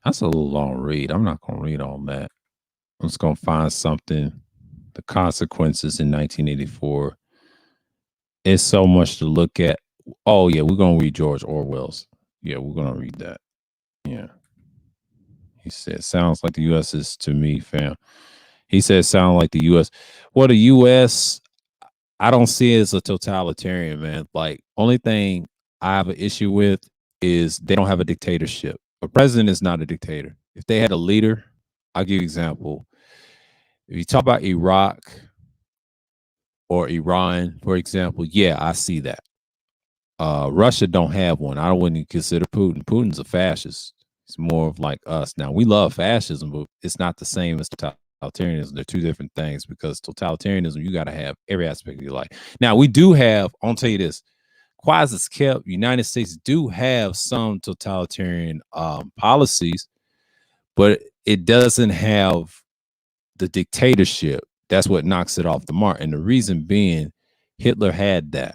That's a little long read. I'm not gonna read all that. I'm just gonna find something. The consequences in 1984. It's so much to look at. Oh yeah, we're gonna read George Orwell's. Yeah, we're gonna read that. Yeah. He said, sounds like the US is to me, fam. He said, sound like the US. Well, the US, I don't see it as a totalitarian, man. Like, only thing I have an issue with is they don't have a dictatorship. A president is not a dictator. If they had a leader, I'll give you an example. If you talk about Iraq or Iran, for example, yeah, I see that. Russia don't have one. I wouldn't consider Putin. Putin's a fascist. It's more of like us. Now, we love fascism, but it's not the same as totalitarianism. They're two different things, because totalitarianism, you got to have every aspect of your life. Now, we do have, I'll tell you this, quiet as kept, United States do have some totalitarian policies, but it doesn't have the dictatorship. That's what knocks it off the mark. And the reason being, Hitler had that.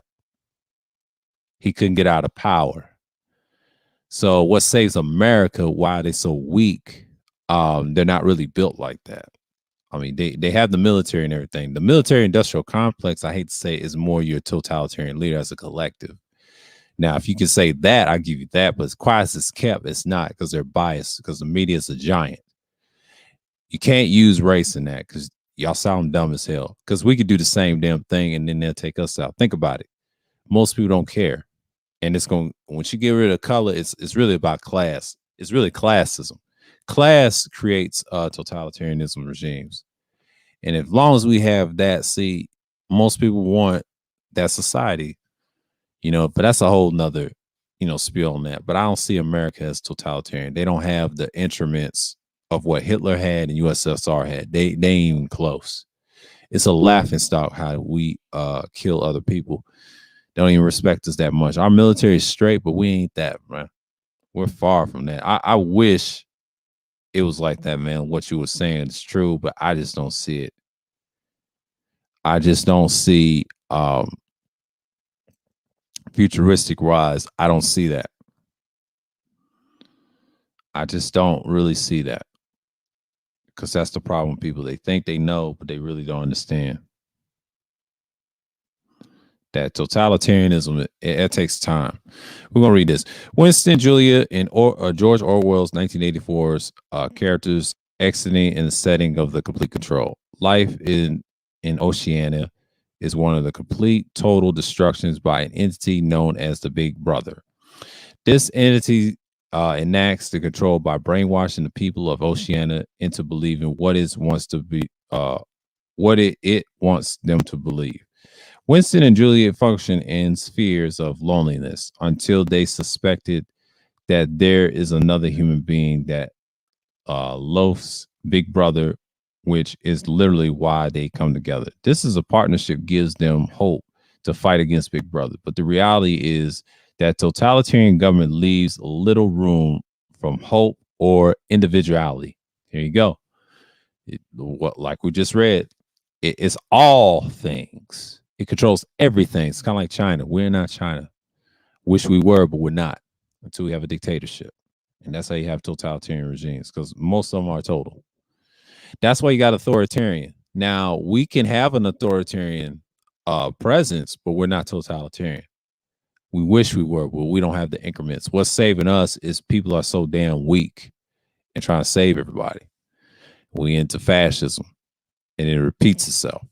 He couldn't get out of power. So what saves America? Why are they so weak? They're not really built like that. I mean, they have the military and everything. The military industrial complex, I hate to say, is more your totalitarian leader as a collective. Now, if you can say that, I give you that. But as quiet as it's kept, it's not because they're biased. Because the media is a giant. You can't use race in that because y'all sound dumb as hell. Because we could do the same damn thing and then they'll take us out. Think about it. Most people don't care, and it's going once you get rid of color, it's really about class. It's really classism. Class creates totalitarianism regimes, and as long as we have that, see, most people want that society, but that's a whole nother, spiel on that. But I don't see America as totalitarian. They don't have the instruments of what Hitler had and USSR had. They ain't even close. It's a laughing stock how we kill other people. They don't even respect us that much. Our military is straight, but we ain't that, man. We're far from that. I wish it was like that, man. What you were saying is true, but I just don't see it. I just don't see futuristic rise. I don't see that. I just don't really see that because that's the problem with people. They think they know, but they really don't understand that totalitarianism, it takes time. We're going to read this. Winston, Julia, and George Orwell's 1984's characters exiting in the setting of the complete control. Life in Oceania is one of the complete total destructions by an entity known as the Big Brother. This entity enacts the control by brainwashing the people of Oceania into believing what it wants them to believe. Winston and Juliet function in spheres of loneliness until they suspected that there is another human being that loafs Big Brother, which is literally why they come together. This is a partnership gives them hope to fight against Big Brother. But the reality is that totalitarian government leaves little room from hope or individuality. Here you go. Like we just read, it's all things. It controls everything. It's kind of like China. We're not China. Wish we were, but we're not until we have a dictatorship. And that's how you have totalitarian regimes because most of them are total. That's why you got authoritarian. Now, we can have an authoritarian presence, but we're not totalitarian. We wish we were, but we don't have the increments. What's saving us is people are so damn weak and trying to save everybody. We into fascism and it repeats itself.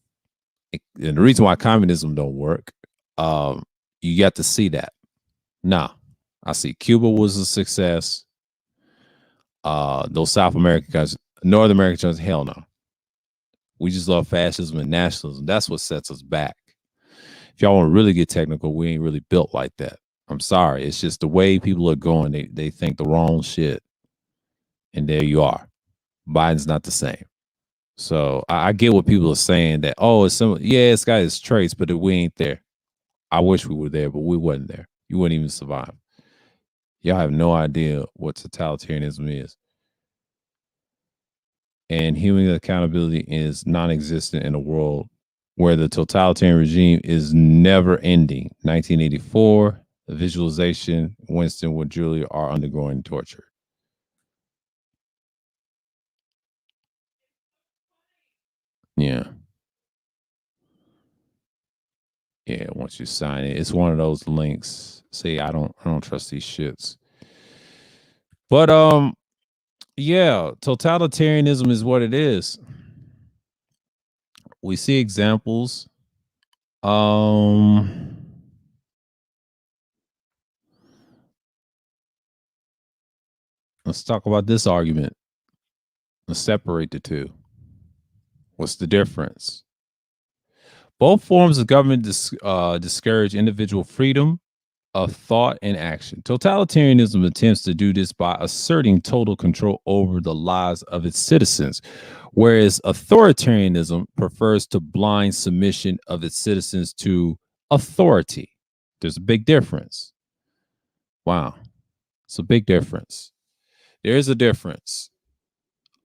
And the reason why communism don't work, you got to see that. Nah, I see Cuba was a success. Those South American guys, North American countries, hell no. We just love fascism and nationalism. That's what sets us back. If y'all want to really get technical, we ain't really built like that. I'm sorry. It's just the way people are going. They think the wrong shit. And there you are. Biden's not the same. So I get what people are saying that, oh, it's similar. Yeah, it's got its traits, but we ain't there. I wish we were there, but we wasn't there. You wouldn't even survive. Y'all have no idea what totalitarianism is. And human accountability is non-existent in a world where the totalitarian regime is never ending. 1984, the visualization, Winston with Julia are undergoing torture. Yeah. Yeah, once you sign it, it's one of those links. See, I don't trust these shits. But yeah, totalitarianism is what it is. We see examples. Let's talk about this argument. Let's separate the two. What's the difference? Both forms of government discourage individual freedom of thought and action. Totalitarianism attempts to do this by asserting total control over the lives of its citizens, whereas authoritarianism prefers to blind submission of its citizens to authority. There's a big difference. Wow. It's a big difference. There is a difference.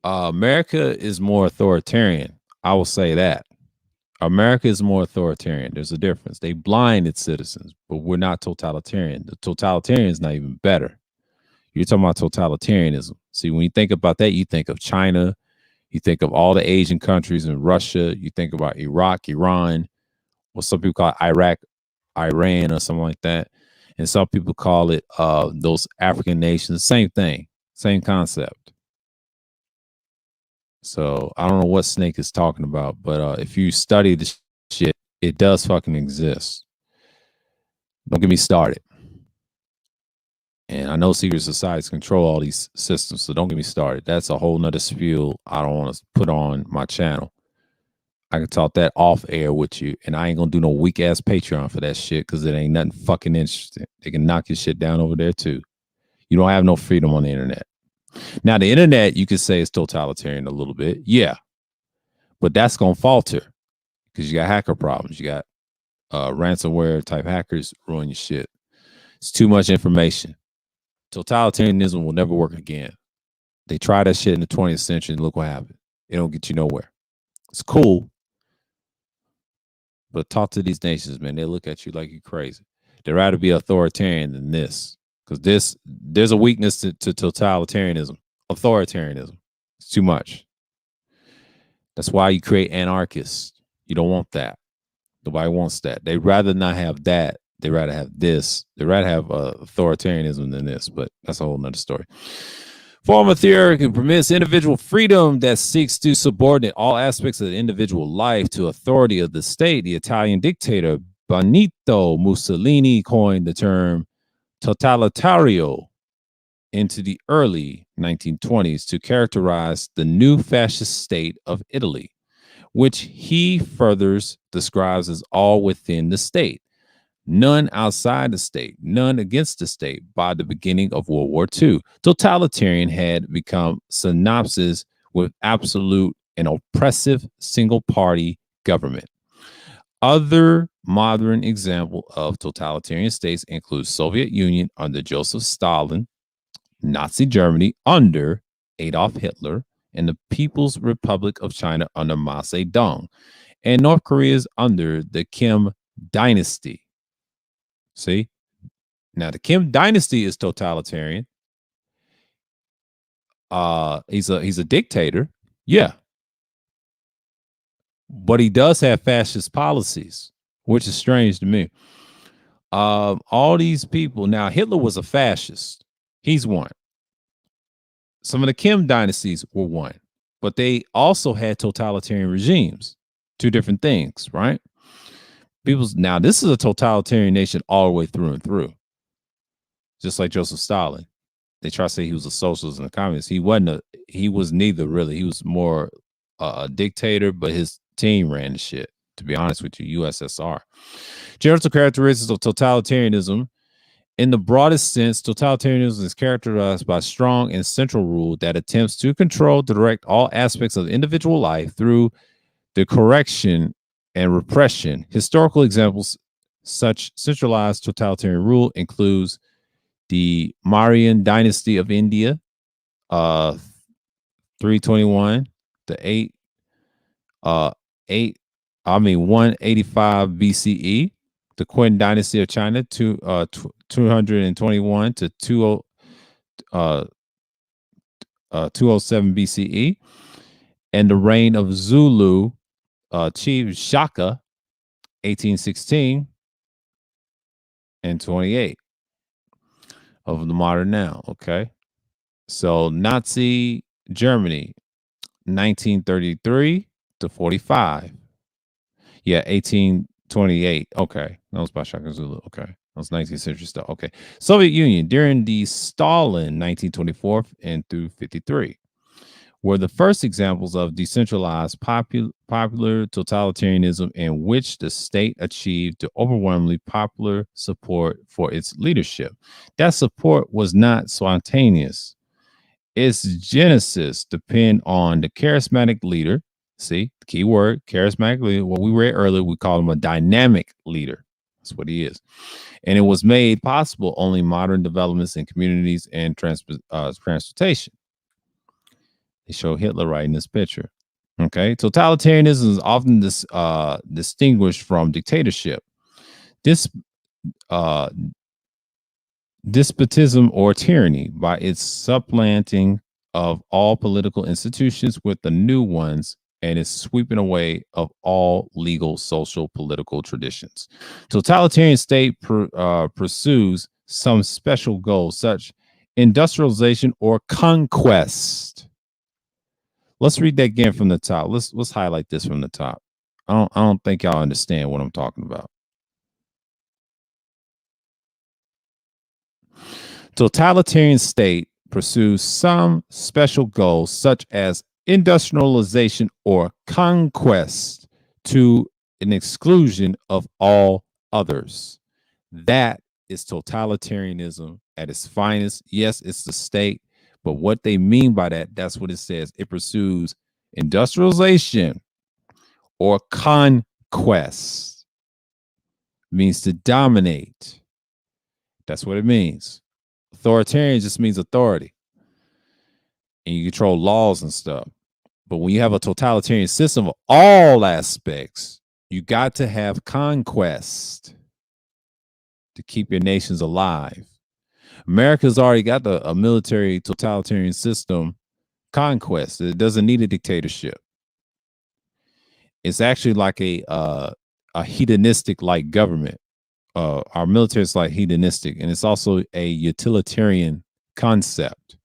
America is more authoritarian. I will say that. America is more authoritarian. There's a difference. They blind its citizens, but we're not totalitarian. The totalitarian is not even better. You're talking about totalitarianism. See, when you think about that, you think of China, you think of all the Asian countries and Russia, you think about Iraq, Iran, what some people call Iraq, Iran, or something like that. And some people call it those African nations. Same thing, same concept. So I don't know what Snake is talking about, but if you study the shit, it does fucking exist. Don't get me started. And I know secret societies control all these systems, so don't get me started. That's a whole nother spiel I don't want to put on my channel. I can talk that off air with you, and I ain't gonna do no weak ass Patreon for that shit because it ain't nothing fucking interesting. They can knock your shit down over there too. You don't have no freedom on the internet. Now, the internet, you could say is totalitarian a little bit, yeah, but that's gonna falter because you got hacker problems. You got ransomware type hackers ruin your shit. It's too much information. Totalitarianism will never work again. They tried that shit in the 20th century and look what happened. It don't get you nowhere. It's cool, but talk to these nations, man. They look at you like you're crazy. They'd rather be authoritarian than this. Because there's a weakness to totalitarianism, authoritarianism. It's too much. That's why you create anarchists. You don't want that. Nobody wants that. They'd rather not have that. They'd rather have this. They'd rather have authoritarianism than this, but that's a whole nother story. Form of theory can permits individual freedom that seeks to subordinate all aspects of the individual life to authority of the state. The Italian dictator Benito Mussolini coined the term totalitario into the early 1920s to characterize the new fascist state of Italy, which he further describes as all within the state, none outside the state, none against the state. By the beginning of World War II, totalitarian had become synonymous with absolute and oppressive single-party government. Other modern example of totalitarian states include Soviet Union under Joseph Stalin, Nazi Germany under Adolf Hitler, and the People's Republic of China under Mao Zedong, and North Korea's under the Kim dynasty. See? Now the Kim dynasty is totalitarian. He's a dictator. Yeah. But he does have fascist policies, which is strange to me. All these people now, Hitler was a fascist. He's one. Some of the Kim dynasties were one, but they also had totalitarian regimes. Two different things, right? Now this is a totalitarian nation all the way through and through. Just like Joseph Stalin. They try to say he was a socialist and a communist. He wasn't. He was neither really. He was more a dictator, but his team ran the shit. To be honest with you, USSR. General characteristics of totalitarianism. In the broadest sense, totalitarianism is characterized by strong and central rule that attempts to control, direct all aspects of individual life through the correction and repression. Historical examples such centralized totalitarian rule includes the Mauryan dynasty of India, 321 to 185 BCE. The Qin dynasty of China, 221 to 207 BCE, and the reign of Zulu chief Shaka, 1816 and 28 of the modern now. Okay, so Nazi Germany, 1933 to 45. Yeah, 1828. Okay, that was by Shaka Zulu. Okay, that was 19th century stuff. Okay, Soviet Union during the Stalin 1924 and through 53 were the first examples of decentralized popular totalitarianism in which the state achieved the overwhelmingly popular support for its leadership. That support was not spontaneous. Its genesis depend on the charismatic leader. See, the key word, charismatic leader. What we read earlier, we call him a dynamic leader. That's what he is. And it was made possible only modern developments in communities and transportation. They show Hitler right in this picture. Okay, totalitarianism is often distinguished from dictatorship. This despotism or tyranny by its supplanting of all political institutions with the new ones and its sweeping away of all legal, social, political traditions. Totalitarian state pursues some special goals, such industrialization or conquest. Let's read that again from the top. Let's highlight this from the top. I don't think y'all understand what I'm talking about. Totalitarian state pursues some special goals such as industrialization or conquest to an exclusion of all others. That is totalitarianism at its finest. Yes, it's the state, but what they mean by that, that's what it says. It pursues industrialization or conquest, means to dominate. That's what it means. Authoritarian just means authority, and you control laws and stuff. But when you have a totalitarian system of all aspects, you got to have conquest to keep your nations alive. America's already got a military totalitarian system, conquest. It doesn't need a dictatorship. It's actually like a hedonistic like government. Our military is like hedonistic, and it's also a utilitarian concept.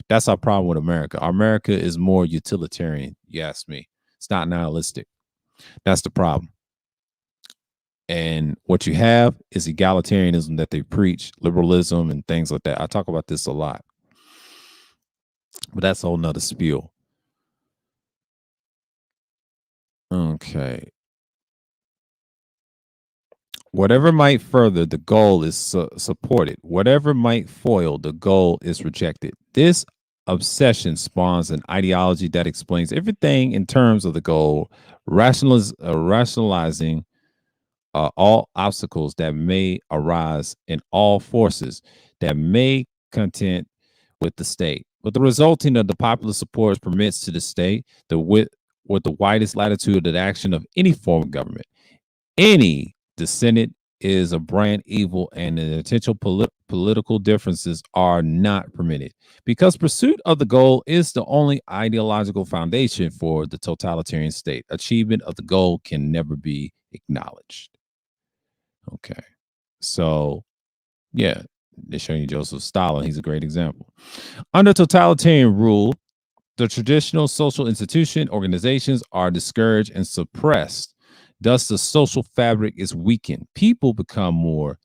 That's our problem with America. America is more utilitarian, you ask me. It's not nihilistic. That's the problem. And what you have is egalitarianism that they preach, liberalism and things like that. I talk about this a lot, but that's a whole nother spiel. Okay. Whatever might further the goal is supported. Whatever might foil the goal is rejected. This obsession spawns an ideology that explains everything in terms of the goal, rationalizing all obstacles that may arise in all forces that may contend with the state. But the resulting of the popular support permits to the state with the widest latitude of action of any form of government. Any dissented is a brand evil, and the potential political differences are not permitted because pursuit of the goal is the only ideological foundation for the totalitarian state. Achievement of the goal can never be acknowledged. Okay. So, yeah, they're showing you Joseph Stalin. He's a great example. Under totalitarian rule, the traditional social institution organizations are discouraged and suppressed. Thus, the social fabric is weakened. People become more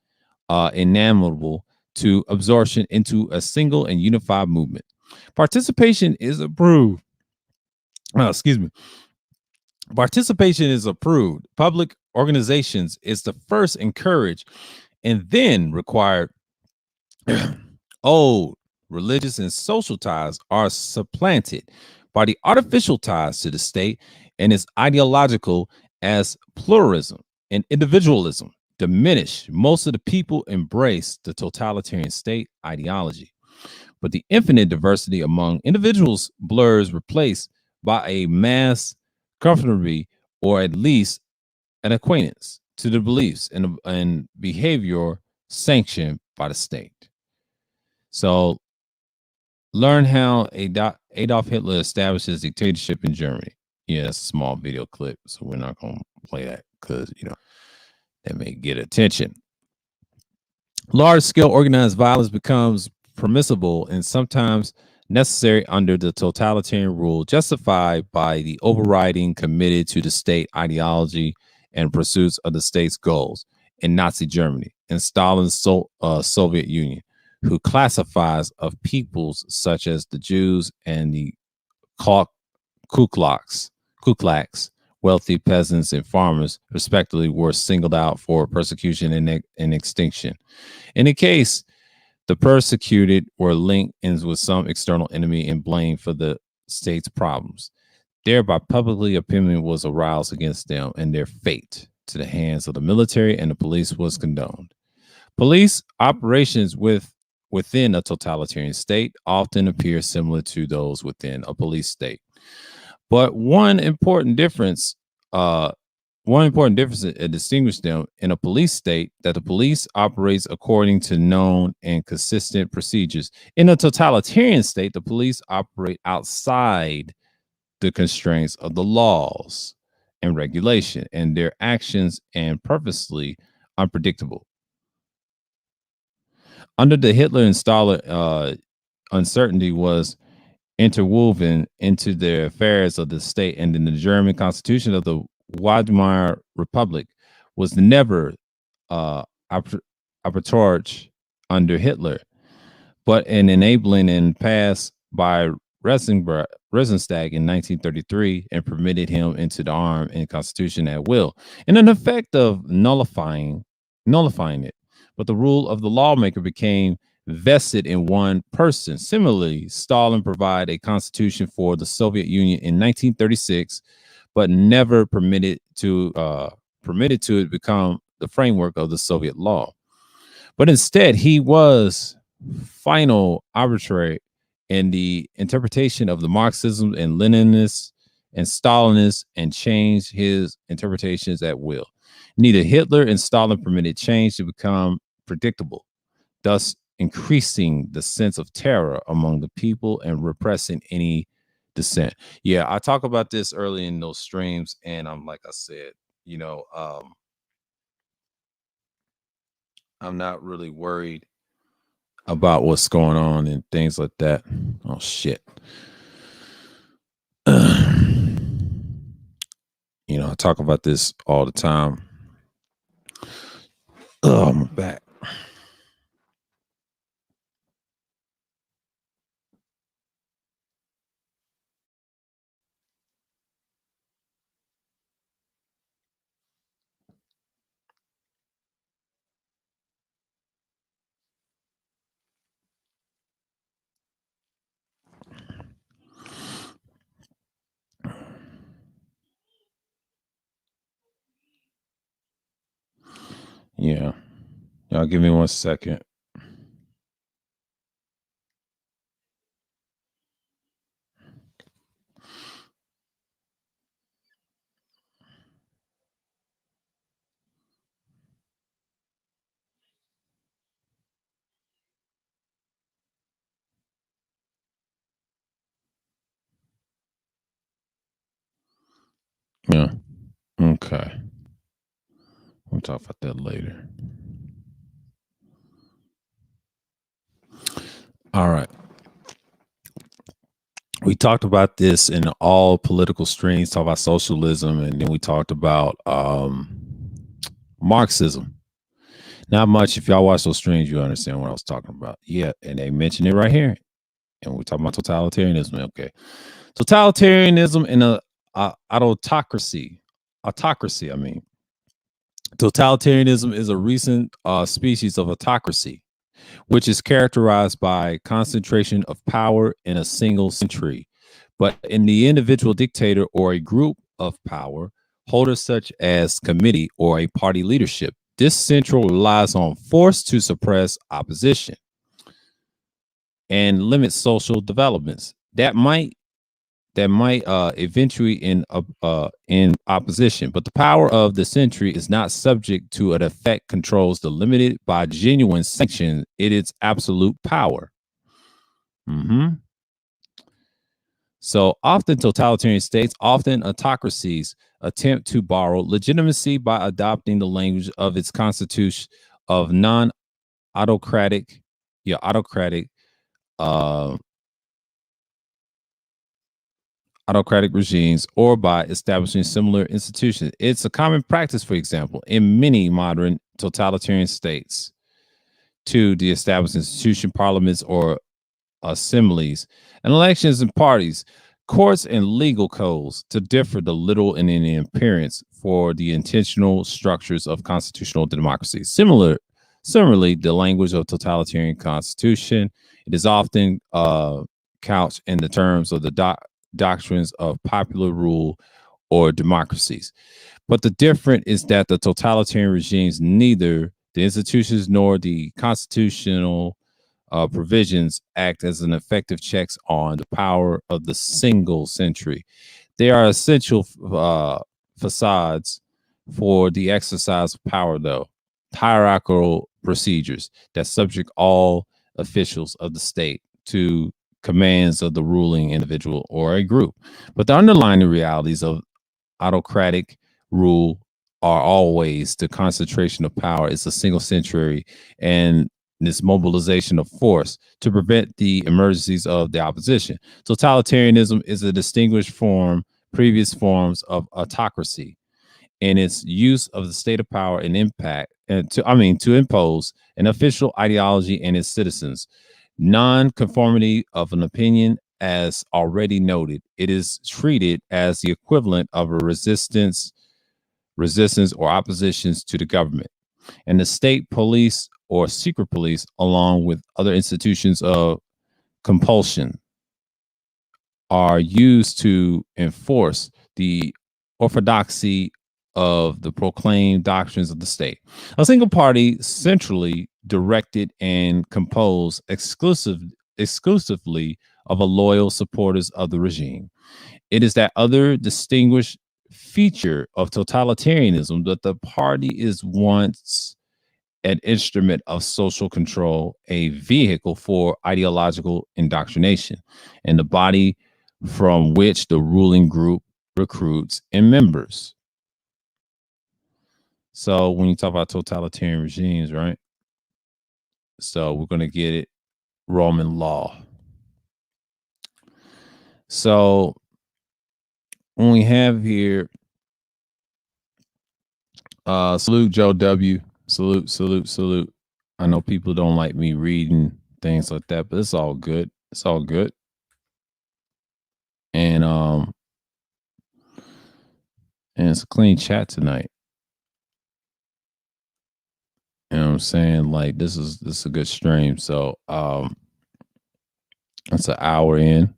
enamourable to absorption into a single and unified movement. Participation is approved. Excuse me. Participation is approved. Public organizations is the first encouraged and then required. Old religious and social ties are supplanted by the artificial ties to the state and its ideological as pluralism and individualism diminish. Most of the people embrace the totalitarian state ideology, but the infinite diversity among individuals blurs, replaced by a mass conformity or at least an acquaintance to the beliefs and behavior sanctioned by the state. So learn how Adolf Hitler established his dictatorship in Germany. Yeah, it's a small video clip, so we're not going to play that because, that may get attention. Large-scale organized violence becomes permissible and sometimes necessary under the totalitarian rule, justified by the overriding committed to the state ideology and pursuits of the state's goals in Nazi Germany and Stalin's Soviet Union, who classifies of peoples such as the Jews and the Ku Klux, wealthy peasants and farmers, respectively, were singled out for persecution and extinction. In the case, the persecuted were linked in with some external enemy and blamed for the state's problems. Thereby, publicly opinion was aroused against them, and their fate to the hands of the military and the police was condoned. Police operations within a totalitarian state often appear similar to those within a police state. But one important difference one important difference that distinguishes them in a police state that the police operates according to known and consistent procedures. In a totalitarian state, the police operate outside the constraints of the laws and regulation, and their actions and purposely unpredictable. Under the Hitler and Stalin, uncertainty was interwoven into the affairs of the state, and in the German constitution of the Weimar Republic was never uh, arbitrage under Hitler, but an enabling and passed by Reisenstag in 1933 and permitted him into the arm and constitution at will, in an effect of nullifying it. But the rule of the lawmaker became vested in one person. Similarly, Stalin provided a constitution for the Soviet Union in 1936, but never permitted to it become the framework of the Soviet law. But instead, he was final arbitrary in the interpretation of the Marxism and Leninists and Stalinists and changed his interpretations at will. Neither Hitler and Stalin permitted change to become predictable, thus increasing the sense of terror among the people and repressing any dissent. Yeah, I talk about this early in those streams, and I'm like I said, you know, I'm not really worried about what's going on and things like that. Oh shit. You know, I talk about this all the time. Oh, my back. Yeah. Y'all give me 1 second. Yeah. Okay. We'll talk about that later. All right. We talked about this in all political streams, talk about socialism, and then we talked about Marxism. Not much. If y'all watch those streams, you understand what I was talking about. Yeah, and they mention it right here. And we're talking about totalitarianism. Okay. Totalitarianism in a autocracy. Autocracy, I mean. Totalitarianism is a recent species of autocracy, which is characterized by concentration of power in a single century. But in the individual dictator or a group of power holders, such as committee or a party leadership, this central relies on force to suppress opposition and limit social developments that might eventuate in opposition. But the power of the century is not subject to an effect controls the limited by genuine sanction. It is absolute power. Mm-hmm. So often totalitarian states, often autocracies, attempt to borrow legitimacy by adopting the language of its constitution of non-autocratic, autocratic uh, autocratic regimes or by establishing similar institutions. It's a common practice, for example, in many modern totalitarian states to de-establish institution, parliaments, or assemblies, and elections and parties, courts and legal codes to differ the little in any appearance for the intentional structures of constitutional democracy. Similarly, the language of totalitarian constitution, it is often couched in the terms of the doctrines of popular rule or democracies. But the difference is that the totalitarian regimes, neither the institutions nor the constitutional provisions act as an effective checks on the power of the single century. They are essential facades for the exercise of power, though. Hierarchical procedures that subject all officials of the state to commands of the ruling individual or a group. But the underlying realities of autocratic rule are always the concentration of power is a single century and this mobilization of force to prevent the emergencies of the opposition. Totalitarianism is a distinguished form, previous forms of autocracy in its use of the state of power and impact and to impose an official ideology and its citizens. Non-conformity of an opinion, as already noted, it is treated as the equivalent of a resistance or oppositions to the government. And the state police or secret police, along with other institutions of compulsion, are used to enforce the orthodoxy of the proclaimed doctrines of the state. A single party centrally directed and composed exclusively of a loyal supporters of the regime. It is that other distinguished feature of totalitarianism that the party is once an instrument of social control, a vehicle for ideological indoctrination, and the body from which the ruling group recruits and members. So when you talk about totalitarian regimes, right? So we're going to get it Roman law. So when we have here, salute Joe W. Salute, salute, salute. I know people don't like me reading things like that, but it's all good. It's all good. And it's a clean chat tonight. You know what I'm saying? Like this is a good stream. So it's an hour in.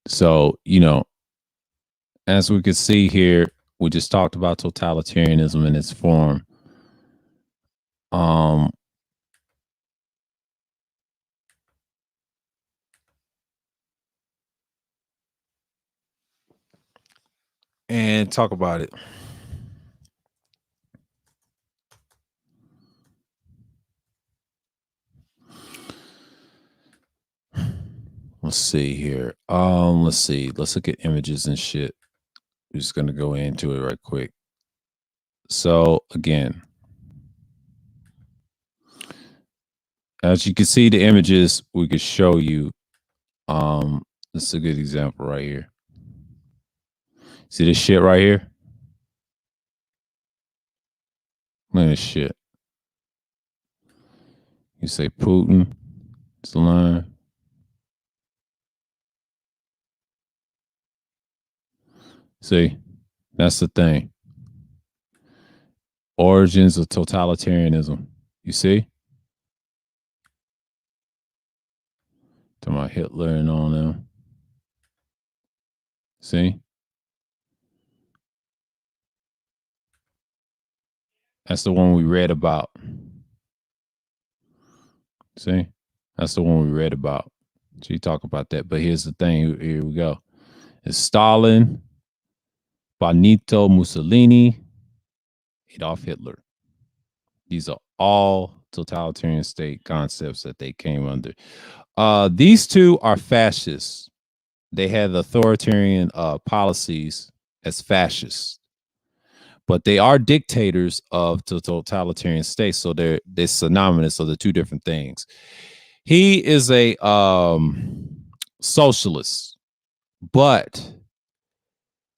So, as we can see here, we just talked about totalitarianism in its form. And talk about it. Let's see here. Let's see. Let's look at images and shit. We're just gonna go into it right quick. So again, as you can see the images, we could show you. This is a good example right here. See this shit right here? Look at this shit. You say Putin, it's the line. See, that's the thing. Origins of totalitarianism. You see? Talking about Hitler and all them. See? That's the one we read about. See? That's the one we read about. So you talk about that. But here's the thing. Here we go. It's Stalin, Benito Mussolini, Adolf Hitler. These are all totalitarian state concepts that they came under. These two are fascists. They had authoritarian policies as fascists, but they are dictators of the totalitarian states. So they're synonymous of the two different things. He is a socialist, but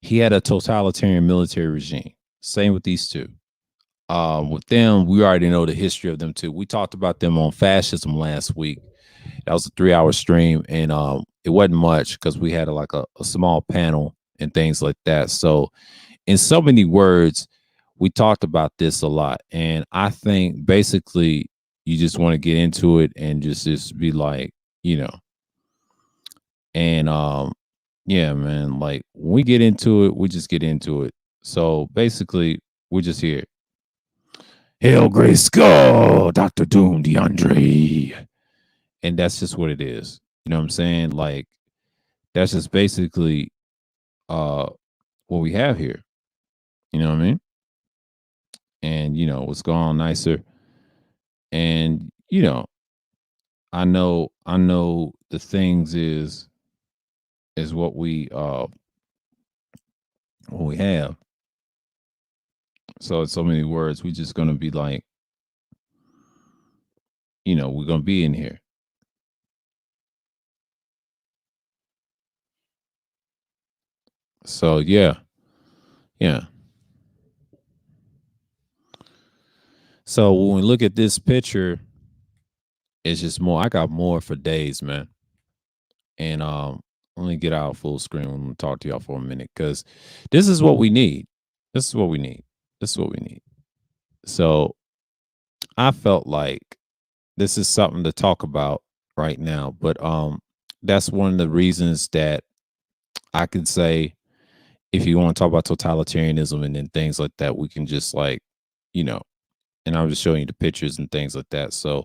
he had a totalitarian military regime. Same with these two. With them, we already know the history of them too. We talked about them on fascism last week. That was a 3-hour stream, and it wasn't much because we had a small panel and things like that. So, in so many words, we talked about this a lot, and I think basically you just want to get into it and just be like, and yeah, man, like when we get into it, we just get into it. So basically, we're just here. Hail Grayskull, Dr. Doom, DeAndre. And that's just what it is. You know what I'm saying? Like, that's just basically what we have here. You know what I mean? And what's going on nicer. And I know the things is what we have. So in so many words, we just gonna be like, we're gonna be in here. So yeah, yeah. So when we look at this picture, it's just more. I got more for days, man. And let me get out full screen. I'm gonna talk to y'all for a minute because this is what we need. This is what we need. This is what we need. So I felt like this is something to talk about right now. But that's one of the reasons that I could say if you want to talk about totalitarianism and then things like that, we can just like, you know, and I was just showing you the pictures and things like that. So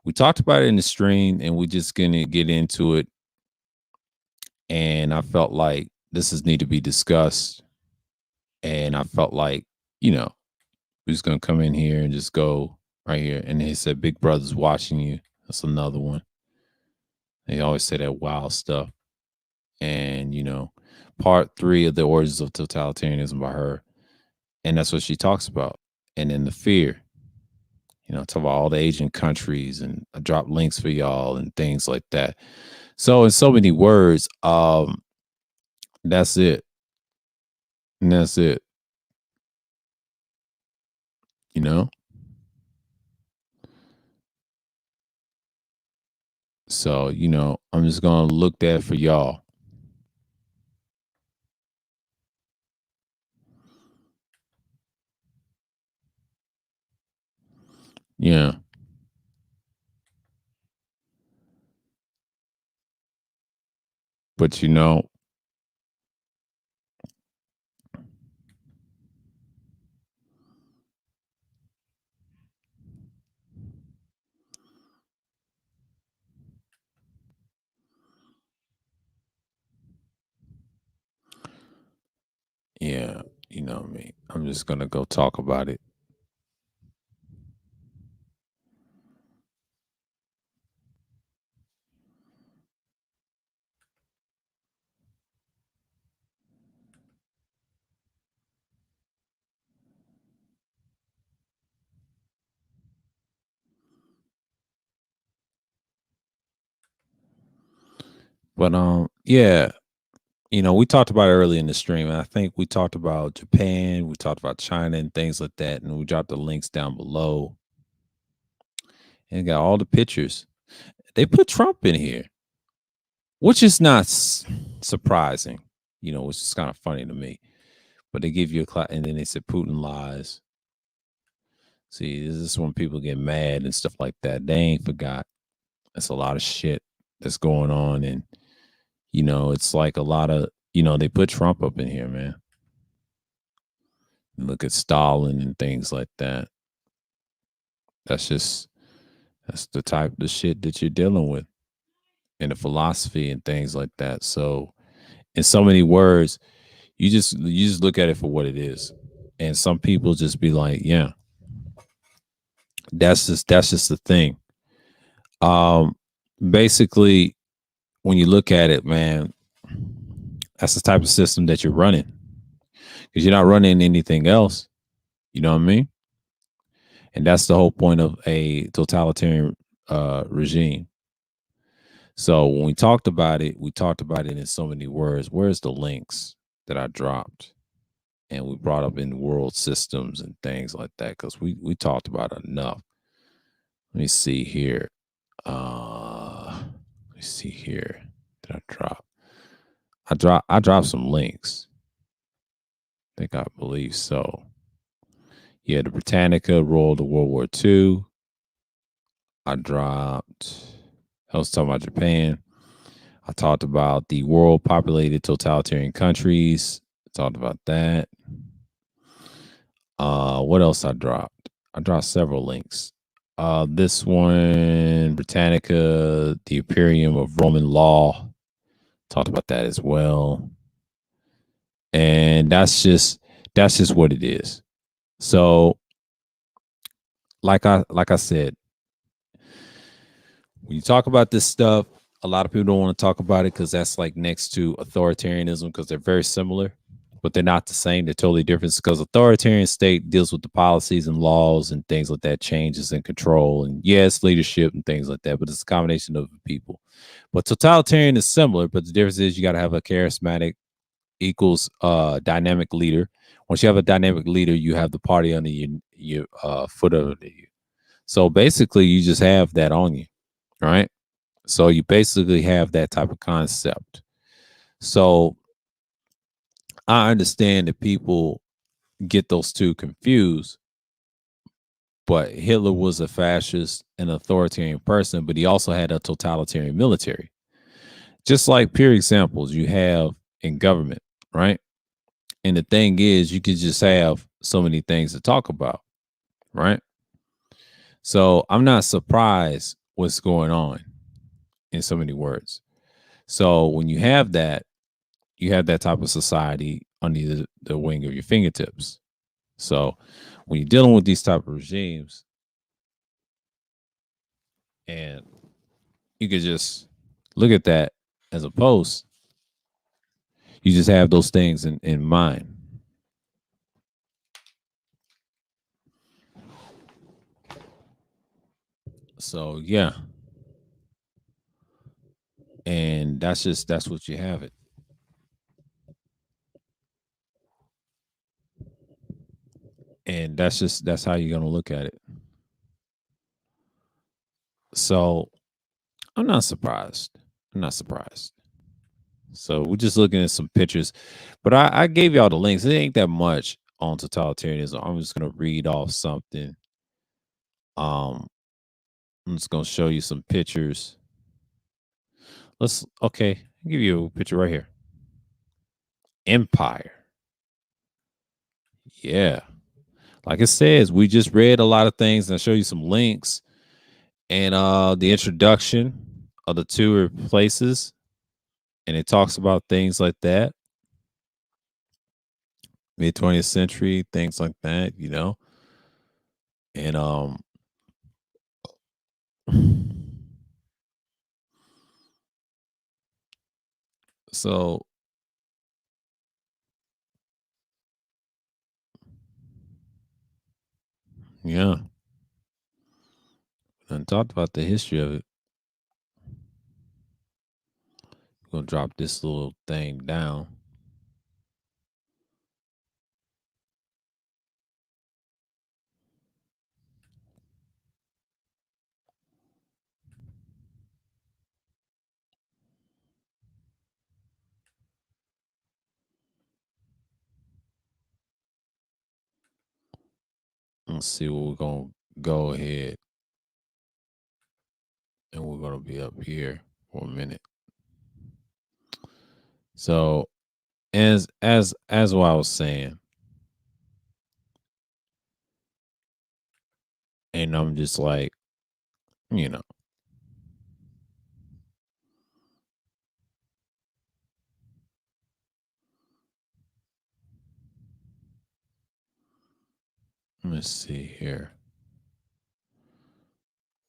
we talked about it in the stream and we're just gonna get into it. And I felt like this is need to be discussed. And I felt like, we're just gonna come in here and just go right here. And he said, Big Brother's watching you. That's another one. They always say that wild stuff. And, part 3 of the origins of totalitarianism by her. And that's what she talks about. And then the fear, talk about all the Asian countries and I drop links for y'all and things like that. So in so many words, that's it. And that's it, you know? So, I'm just gonna look that for y'all. Yeah. But yeah, you know me. I'm just gonna go talk about it. But yeah, we talked about it early in the stream, and I think we talked about Japan, we talked about China and things like that, and we dropped the links down below and got all the pictures. They put Trump in here, which is not surprising, which is kind of funny to me. But they give you a class, and then they said Putin lies. See, this is when people get mad and stuff like that. They ain't forgot. That's a lot of shit that's going on, and it's like a lot of they put Trump up in here, man. Look at Stalin and things like that. That's just that's the type of shit that you're dealing with in the philosophy and things like that. So, in so many words, you just look at it for what it is, and some people just be like, yeah, that's just the thing. Um, basically, when you look at it, man, that's the type of system that you're running because you're not running anything else. You know what I mean? And that's the whole point of a totalitarian regime. So when we talked about it in so many words. Where's the links that I dropped? And we brought up in world systems and things like that because we talked about it enough. Let me see here. Let me see here. Did I drop? I dropped some links. I think I believe so. Yeah, the Britannica rolled to World War II. I dropped. I was talking about Japan. I talked about the world populated totalitarian countries. I talked about that. What else I dropped? I dropped several links. This one, Britannica, the Imperium of Roman Law. Talked about that as well. and that's just what it is. So, like I said, when you talk about this stuff, a lot of people don't want to talk about it because that's like next to authoritarianism because they're very similar, but they're not the same. They're totally different because authoritarian state deals with the policies and laws and things like that, changes and control, and yes, leadership and things like that. But it's a combination of people. But totalitarian is similar, but the difference is you got to have a charismatic equals dynamic leader. Once you have a dynamic leader, you have the party under your foot under you. So basically, you just have that on you, right? So you basically have that type of concept. So I understand that people get those two confused, but Hitler was a fascist and authoritarian person, but he also had a totalitarian military. Just like pure examples you have in government, right? And the thing is, you could just have so many things to talk about, right? So I'm not surprised what's going on in so many words. So when you have that type of society under the wing of your fingertips. So when you're dealing with these type of regimes, and you could just look at that as a post, you just have those things in mind. So yeah, and that's what you have it, and that's how you're gonna look at it. So I'm not surprised. I'm not surprised. So we're just looking at some pictures, but I gave y'all the links. It ain't that much on totalitarianism. I'm just gonna read off something. Um, I'm just gonna show you some pictures. I'll give you a picture right here. Empire. Yeah. Like it says, we just read a lot of things and I'll show you some links and the introduction of the two places. And it talks about things like that, mid 20th century, things like that. And so yeah, and talked about the history of it. I'm gonna drop this little thing down. Let's see what we're gonna go ahead and we're gonna be up here for a minute. So as what I was saying, and I'm just like, you know, let's see here.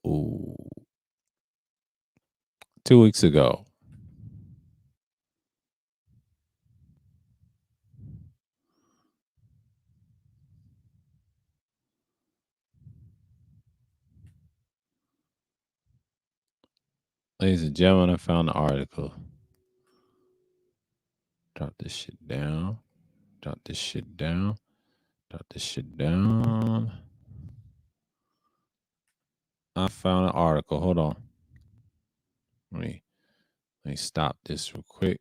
Ooh, 2 weeks ago, ladies and gentlemen, I found the article. Drop this shit down. Drop this shit down. Drop this shit down. I found an article. Hold on. Let me let me stop this real quick.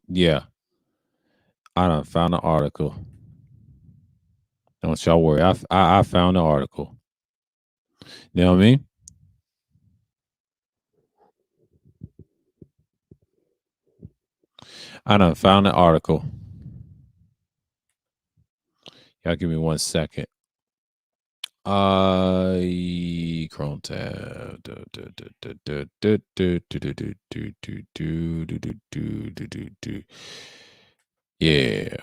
Yeah, I done found the article. Don't y'all worry. I found the article. You know what I mean? I done found the article. Y'all give me 1 second. Chrome tab. Yeah.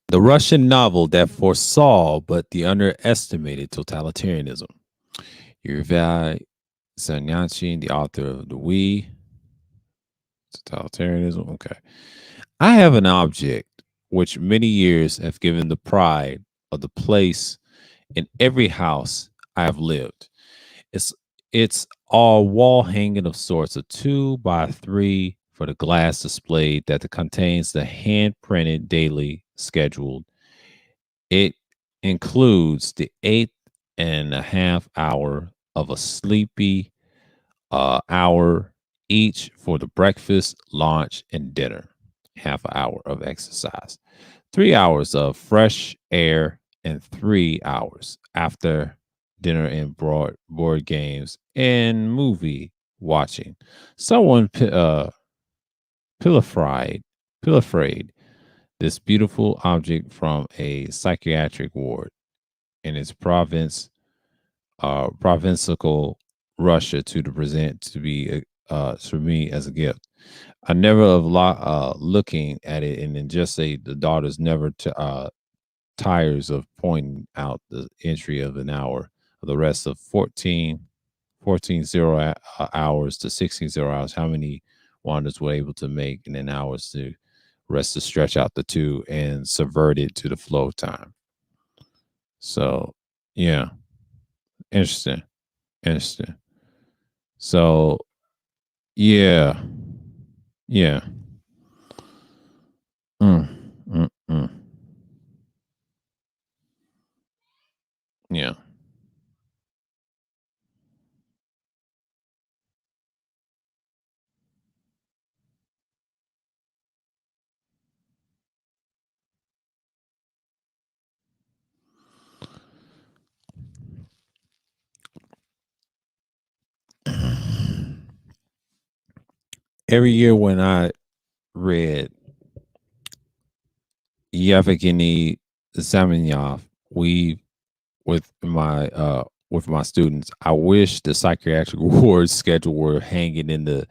The Russian novel that foresaw but the underestimated totalitarianism. Yuri Zanyachi, the author of The We, Totalitarianism. Okay. I have an object which many years have given the pride of the place in every house I have lived. It's it's all wall hanging of sorts, a 2 by 3 for the glass display that contains the hand printed daily scheduled. It includes the 8.5 hour of a sleepy hour each for the breakfast, lunch, and dinner. Half an hour of exercise, 3 hours of fresh air, and 3 hours after dinner and board games and movie watching. Someone pilferied, pilfered this beautiful object from a psychiatric ward in its provincial Russia to the present to be for me as a gift. I never of looking at it and then just say the daughter's never tires of pointing out the entry of an hour of the rest of 14 hours to 16 hours. How many wanders were able to make in an hours to rest to stretch out the two and subvert it to the flow of time. So yeah, interesting. Interesting. So yeah, yeah. Mm, mm, mm. Yeah. Every year when I read Yevgeny Zamenhof, we with my students, I wish the psychiatric ward schedule were hanging in the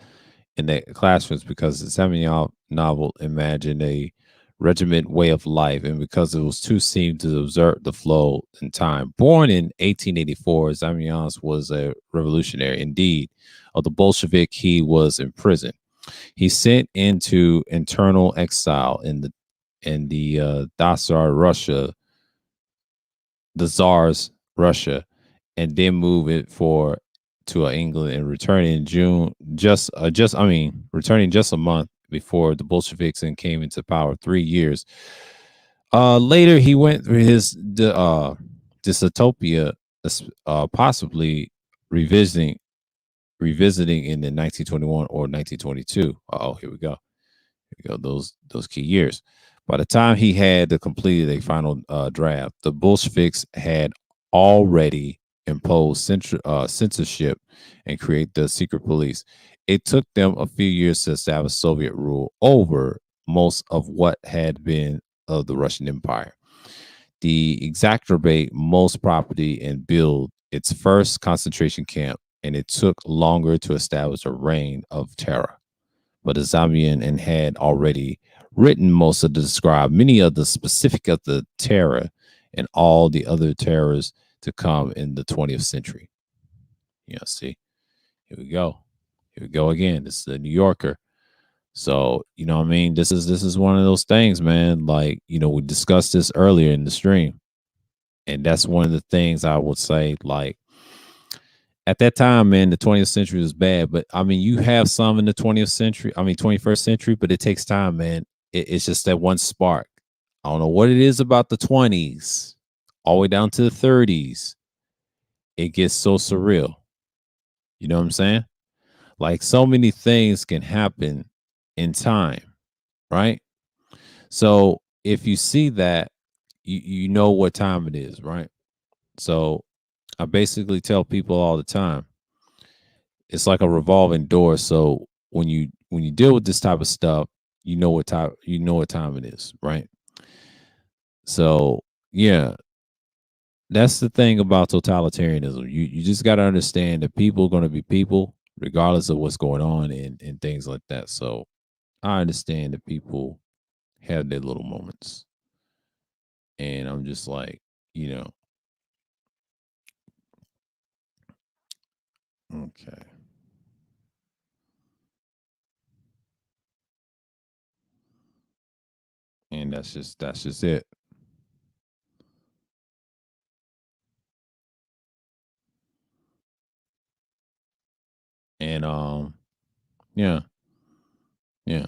classrooms because the Zamenhof novel imagined a regiment way of life, and because it was too seemed to observe the flow in time. Born in 1884, Zamenhof was a revolutionary. Indeed, of the Bolshevik, he was imprisoned. He sent into internal exile in the Tsar Russia, the Tsar's Russia, and then move it for to England and return in June. Returning just a month before the Bolsheviks and came into power. 3 years later, he went through his dystopia, possibly revisiting revisiting in the 1921 or 1922. Oh, here we go. Those key years. By the time he had completed a final draft, the Bolsheviks had already imposed censorship and create the secret police. It took them a few years to establish Soviet rule over most of what had been of the Russian Empire. The exacerbate most property and build its first concentration camp, and it took longer to establish a reign of terror, but Azamian and had already written most of the describe many of the specific of the terror and all the other terrors to come in the 20th century. See, here we go. Here we go again. This is a New Yorker. So, what I mean? This is one of those things, man. Like, we discussed this earlier in the stream. And that's one of the things I would say, like, at that time, man, the 20th century was bad, but I mean, you have some in the 20th century, 21st century, but it takes time, man. It's just that one spark. I don't know what it is about the 20s, all the way down to the 30s. It gets so surreal. You know what I'm saying? Like so many things can happen in time, right? So if you see that, you know what time it is, right? So I basically tell people all the time, it's like a revolving door. So when you deal with this type of stuff, you know what time it is, right? So yeah, that's the thing about totalitarianism. You just got to understand that people are going to be people. regardless of what's going on and things like that. So I understand that people have their little moments. And I'm just like, you know, okay. And that's just it. And yeah, yeah.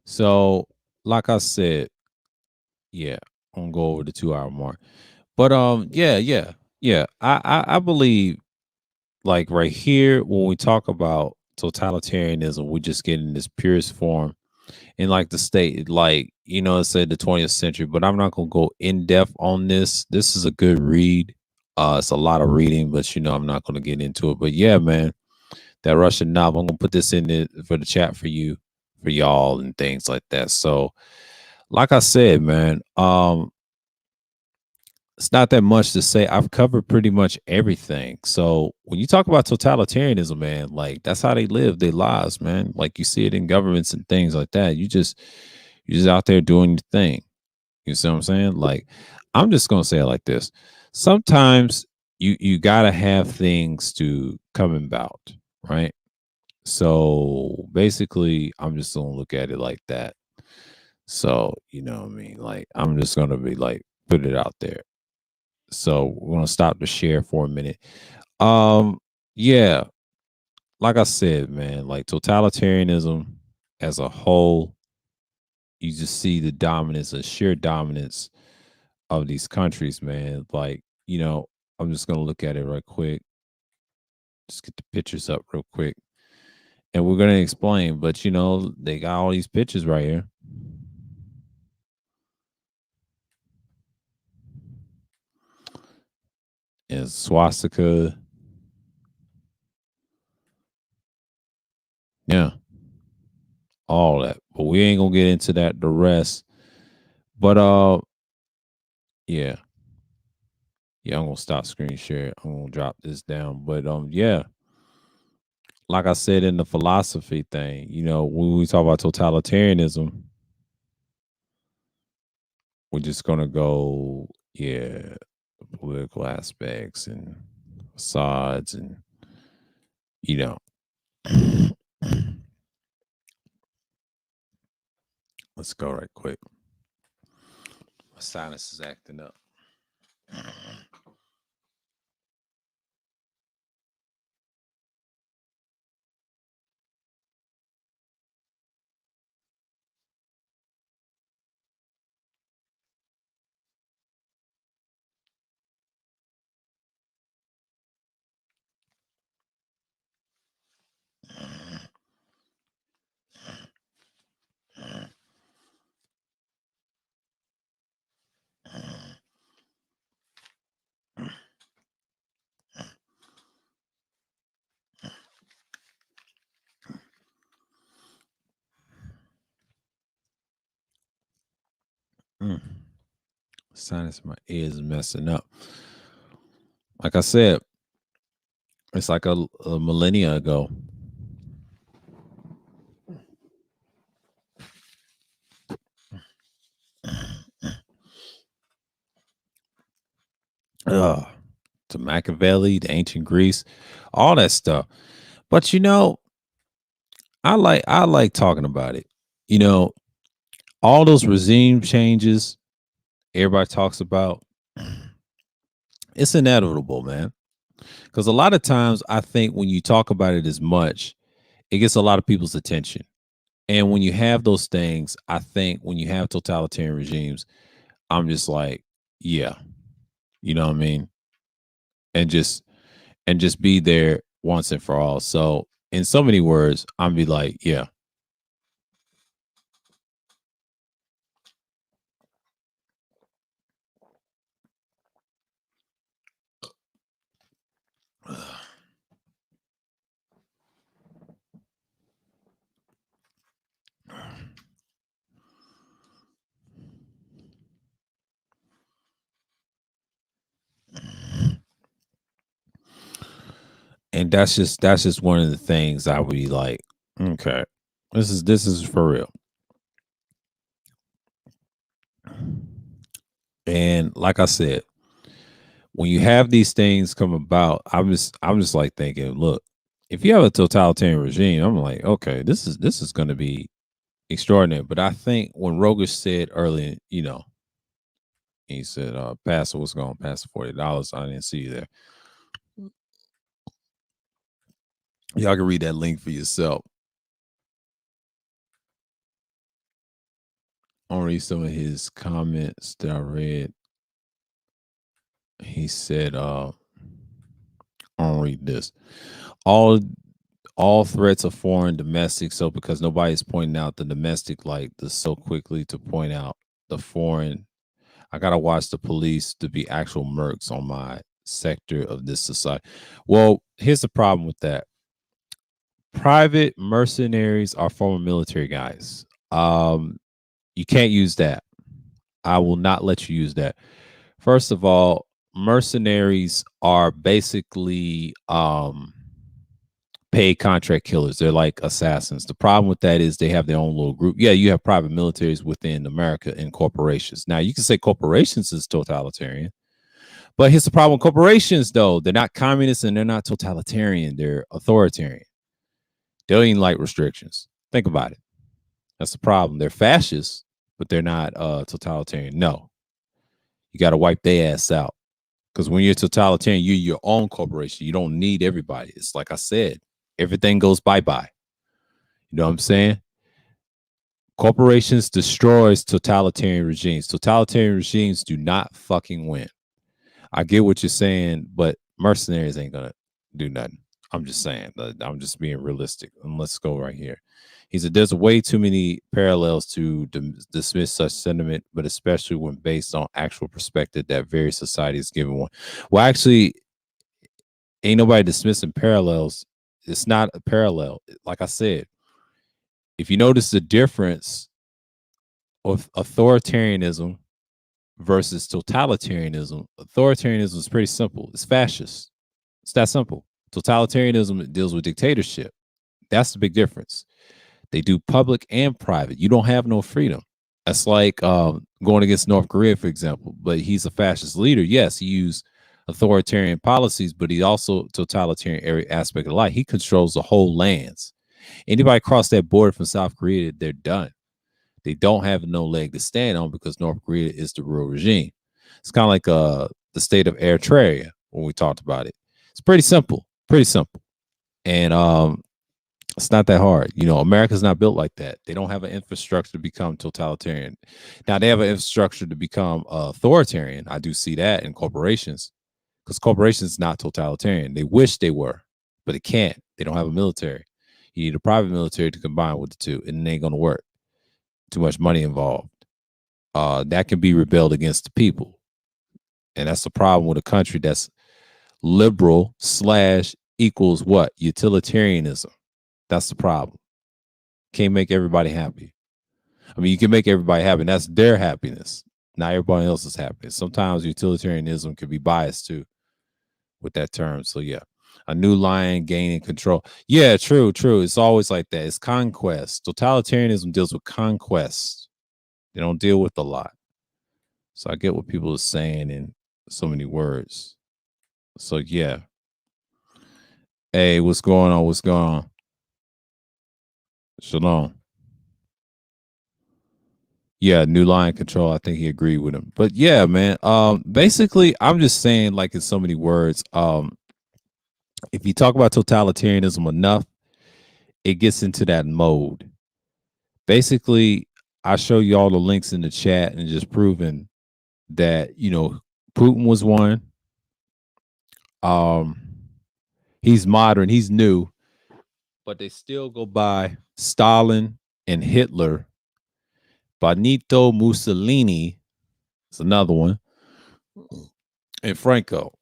So like I said, yeah, I'm gonna go over the 2 hour mark. But yeah, yeah, yeah. I believe like right here when we talk about totalitarianism, we're just getting this purest form in like the state, like it said the 20th century, but I'm not gonna go in depth on this. This is a good read. It's a lot of reading, but I'm not gonna get into it. But yeah, man, that Russian novel, I'm gonna put this in it for the chat for you, for y'all, and things like that. So, like I said, man, it's not that much to say. I've covered pretty much everything. So when you talk about totalitarianism, man, like that's how they live their lives, man. Like you see it in governments and things like that. You're just out there doing your thing. You see what I'm saying? Like I'm just gonna say it like this. Sometimes you gotta have things to come about, right? So basically, I'm just gonna look at it like that. So you know what I mean? Like I'm just gonna be like put it out there. So we're gonna stop the share for a minute. Um, yeah, like I said, man, like totalitarianism as a whole, you just see the dominance, a sheer dominance of these countries, man. Like, I'm just gonna look at it right quick. Just get the pictures up real quick. And we're gonna explain, but they got all these pictures right here. And swastika. Yeah, all that. But we ain't gonna get into that the rest. But yeah. Yeah, I'm gonna stop screen share. I'm gonna drop this down. But yeah, like I said in the philosophy thing, when we talk about totalitarianism, we're just gonna go, yeah, the political aspects and facades and you know. Let's go right quick. My sinus is acting up. Mm. Sinus, my ears messing up. Like I said, it's like a millennia ago. Ugh. To Machiavelli, to ancient Greece, all that stuff. But I like talking about it. You know, all those regime changes everybody talks about, it's inevitable, man. Because a lot of times I think when you talk about it as much, it gets a lot of people's attention. And when you have those things, I think when you have totalitarian regimes, I'm just like, yeah, you know what I mean? And just be there once and for all. So in so many words, I'm be like, yeah. And that's just one of the things I would be like, okay, this is for real. And like I said, when you have these things come about, I'm just like thinking, look, if you have a totalitarian regime, I'm like, okay, this is going to be extraordinary. But I think when Rogish said earlier, he said, Pastor, what's going on? Pastor $40. I didn't see you there. Y'all can read that link for yourself. I'll read some of his comments that I read. He said, I'll read this. All all threats are foreign domestic. So because nobody's pointing out the domestic like this so quickly to point out the foreign, I gotta watch the police to be actual mercs on my sector of this society. Well, here's the problem with that. Private mercenaries are former military guys. You can't use that. I will not let you use that. First of all, mercenaries are basically paid contract killers. They're like assassins. The problem with that is they have their own little group. Yeah, you have private militaries within America and corporations. Now, you can say corporations is totalitarian, but here's the problem with corporations, though. They're not communists and they're not totalitarian. They're authoritarian. They don't even like restrictions. Think about it. That's the problem. They're fascists, but they're not totalitarian. No, you got to wipe their ass out. Because when you're totalitarian, you're your own corporation. You don't need everybody. It's like I said, everything goes bye-bye. You know what I'm saying? Corporations destroys totalitarian regimes. Totalitarian regimes do not fucking win. I get what you're saying, but mercenaries ain't gonna do nothing. I'm just saying. I'm just being realistic. And let's go right here. He said, "There's way too many parallels to dismiss such sentiment, but especially when based on actual perspective that various societies given one." Well, actually, ain't nobody dismissing parallels. It's not a parallel. Like I said, if you notice the difference of authoritarianism versus totalitarianism, authoritarianism is pretty simple. It's fascist. It's that simple. Totalitarianism deals with dictatorship. That's the big difference. They do public and private. You don't have no freedom. That's like going against North Korea, for example. But he's a fascist leader. Yes, he used authoritarian policies, but he also totalitarian every aspect of life. He controls the whole lands. Anybody cross that border from South Korea, they're done. They don't have no leg to stand on because North Korea is the real regime. It's kind of like the state of Eritrea when we talked about it. It's pretty simple, and it's not that hard. America's not built like that. They don't have an infrastructure to become totalitarian. Now they have an infrastructure to become authoritarian. I do see that in corporations because corporations not totalitarian. They wish they were, but they can't. They don't have a military. You need a private military to combine with the two, and it ain't gonna work. Too much money involved. That can be rebelled against the people, and that's the problem with a country that's liberal slash equals what utilitarianism. That's the problem. Can't make everybody happy. I mean, you can make everybody happy. And that's their happiness, not everybody else's happiness. Sometimes utilitarianism can be biased too with that term. So yeah, a new lion gaining control. Yeah, true. It's always like that. It's conquest. Totalitarianism deals with conquest. They don't deal with a lot. So I get what people are saying in so many words. So yeah. Hey, what's going on? What's going on? Shalom. Yeah, new line control. I think he agreed with him. But yeah, man. Basically, I'm just saying, like in so many words, if you talk about totalitarianism enough, it gets into that mode. Basically, I show you all the links in the chat and just proving that, Putin was one. Um, he's modern, he's new, but they still go by Stalin and Hitler. Benito Mussolini is another one, and Franco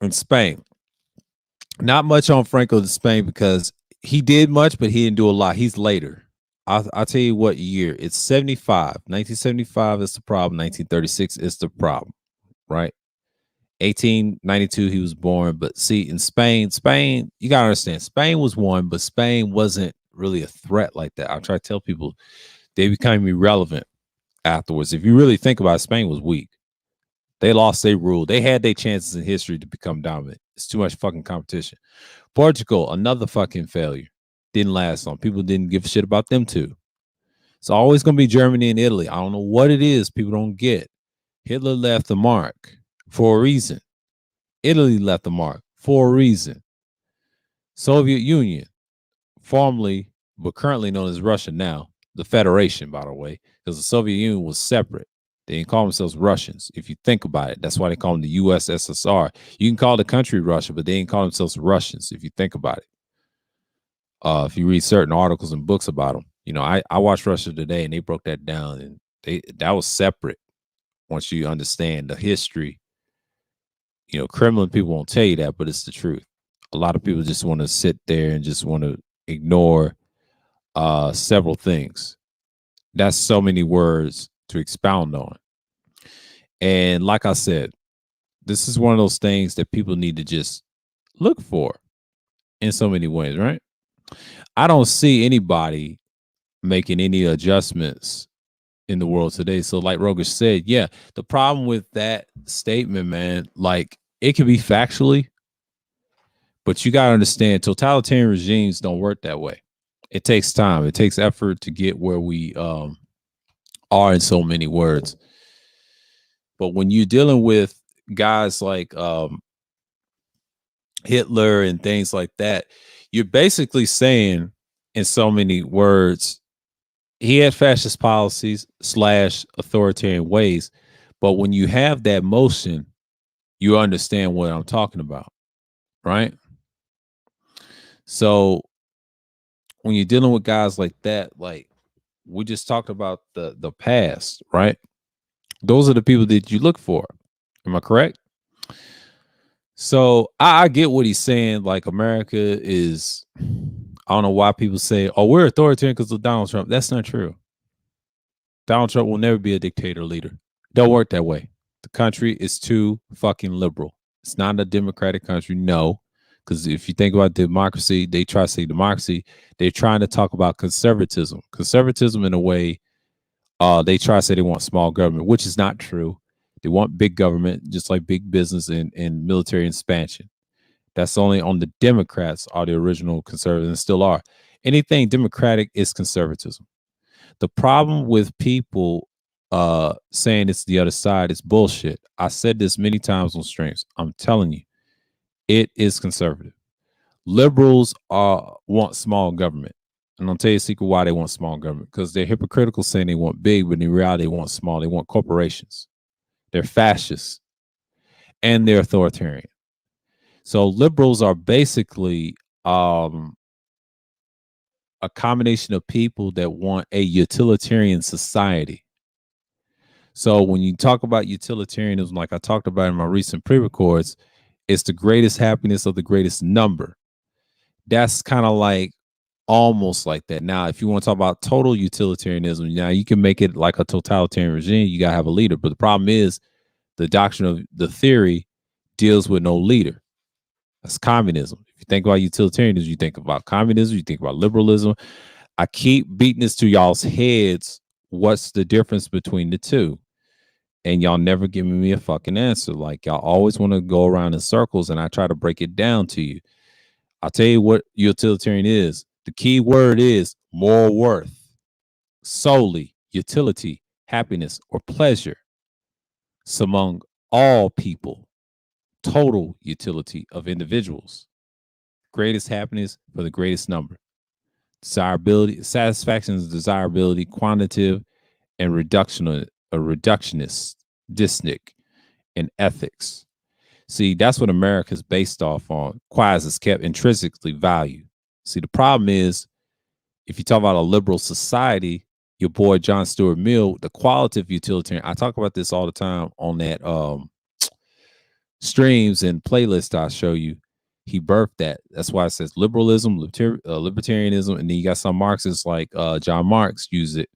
in Spain. Not much on Franco in Spain because he did much, but he didn't do a lot. He's later. I'll tell you what year. It's 75. 1975 is the problem. 1936 is the problem, right? 1892 he was born. But see, in Spain, you gotta understand, Spain was one, but Spain wasn't really a threat like that. I try to tell people they became irrelevant afterwards. If you really think about it, Spain was weak. They lost their rule. They had their chances in history to become dominant. It's too much fucking competition. Portugal, another fucking failure. Didn't last long. People didn't give a shit about them too. It's always going to be Germany and Italy. I don't know what it is people don't get. Hitler left the mark for a reason. Italy left the mark for a reason. Soviet Union, formerly but currently known as Russia now, the Federation, by the way, because the Soviet Union was separate. They didn't call themselves Russians. If you think about it, that's why they call them the USSR. You can call the country Russia, but they didn't call themselves Russians. If you think about it, if you read certain articles and books about them, you know, I watched Russia Today, and they broke that down, and that was separate. Once you understand the history, you know, Kremlin people won't tell you that, but it's the truth. A lot of people just want to sit there and just want to ignore several things. That's so many words to expound on. And like I said, this is one of those things that people need to just look for in so many ways, right? I don't see anybody making any adjustments in the world today. So, like Rogish said, yeah, the problem with that statement, man, like it can be factually, but you got to understand totalitarian regimes don't work that way. It takes time, it takes effort to get where we are in so many words. But when you're dealing with guys like Hitler and things like that, you're basically saying in so many words, he had fascist policies / authoritarian ways. But when you have that motion, you understand what I'm talking about, right? So when you're dealing with guys like that, like we just talked about the past, right? Those are the people that you look for. Am I correct? So I get what he's saying. Like America is, I don't know why people say, "Oh, we're authoritarian because of Donald Trump." That's not true. Donald Trump will never be a dictator leader. Don't work that way. The country is too fucking liberal. It's not a democratic country. No, because if you think about democracy, they try to say democracy. They're trying to talk about conservatism. Conservatism in a way, they try to say they want small government, which is not true. They want big government, just like big business and military expansion. That's only on the Democrats are the original conservatives and still are. Anything democratic is conservatism. The problem with people saying it's the other side is bullshit. I said this many times on streams. I'm telling you, it is conservative. Liberals want small government. And I'll tell you a secret why they want small government. Because they're hypocritical saying they want big, but in reality, they want small. They want corporations. They're fascists and they're authoritarian. So liberals are basically a combination of people that want a utilitarian society. So when you talk about utilitarianism, like I talked about in my recent pre-records, it's the greatest happiness of the greatest number. That's kind of like almost like that. Now, if you want to talk about total utilitarianism, now you can make it like a totalitarian regime. You got to have a leader. But the problem is the doctrine of the theory deals with no leader. That's communism. If you think about utilitarianism, you think about communism, you think about liberalism. I keep beating this to y'all's heads. What's the difference between the two? And y'all never giving me a fucking answer. Like y'all always want to go around in circles, and I try to break it down to you. I'll tell you what utilitarian is. The key word is moral worth, solely, utility, happiness, or pleasure. It's among all people, total utility of individuals. Greatest happiness for the greatest number. Desirability, satisfaction is desirability, quantitative, and reductionist, disnic, and ethics. See, that's what America is based off on. Quasi is kept intrinsically valued. See, the problem is, if you talk about a liberal society, your boy John Stuart Mill, the qualitative utilitarian. I talk about this all the time on that streams and playlist I show you. He birthed that. That's why it says liberalism, libertarianism, and then you got some Marxists like John Marx use it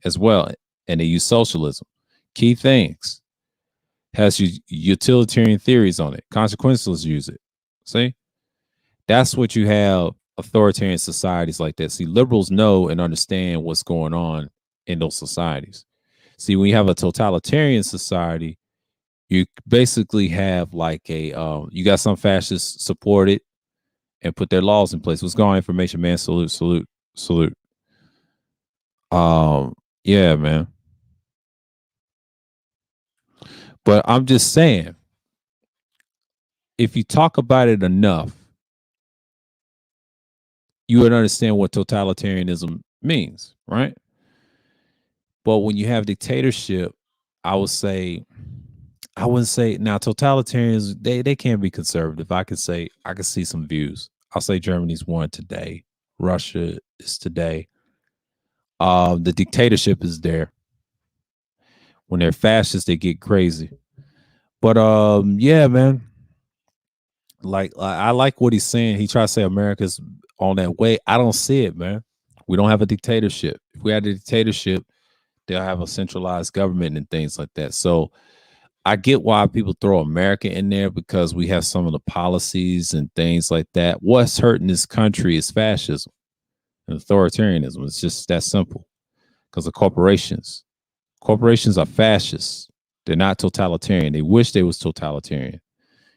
as well, and they use socialism. Key things. has utilitarian theories on it. Consequentialists use it. See, that's what you have authoritarian societies like that. See, liberals know and understand what's going on in those societies. See, when you have a totalitarian society, you basically have like a you got some fascists support it and put their laws in place. What's going on, information, man? Salute, salute, salute. Yeah, man. But I'm just saying, if you talk about it enough, you would understand what totalitarianism means, right? But when you have dictatorship, I would say I wouldn't say now totalitarians they can be conservative. I could see some views. I'll say Germany's one today. Russia is today. The dictatorship is there. When they're fascists, they get crazy. But yeah, man. Like I like what he's saying. He tries to say America's on that way. I don't see it, man. We don't have a dictatorship. If we had a dictatorship, they'll have a centralized government and things like that. So I get why people throw America in there because we have some of the policies and things like that. What's hurting this country is fascism and authoritarianism. It's just that simple because of corporations. Corporations are fascists. They're not totalitarian. They wish they was totalitarian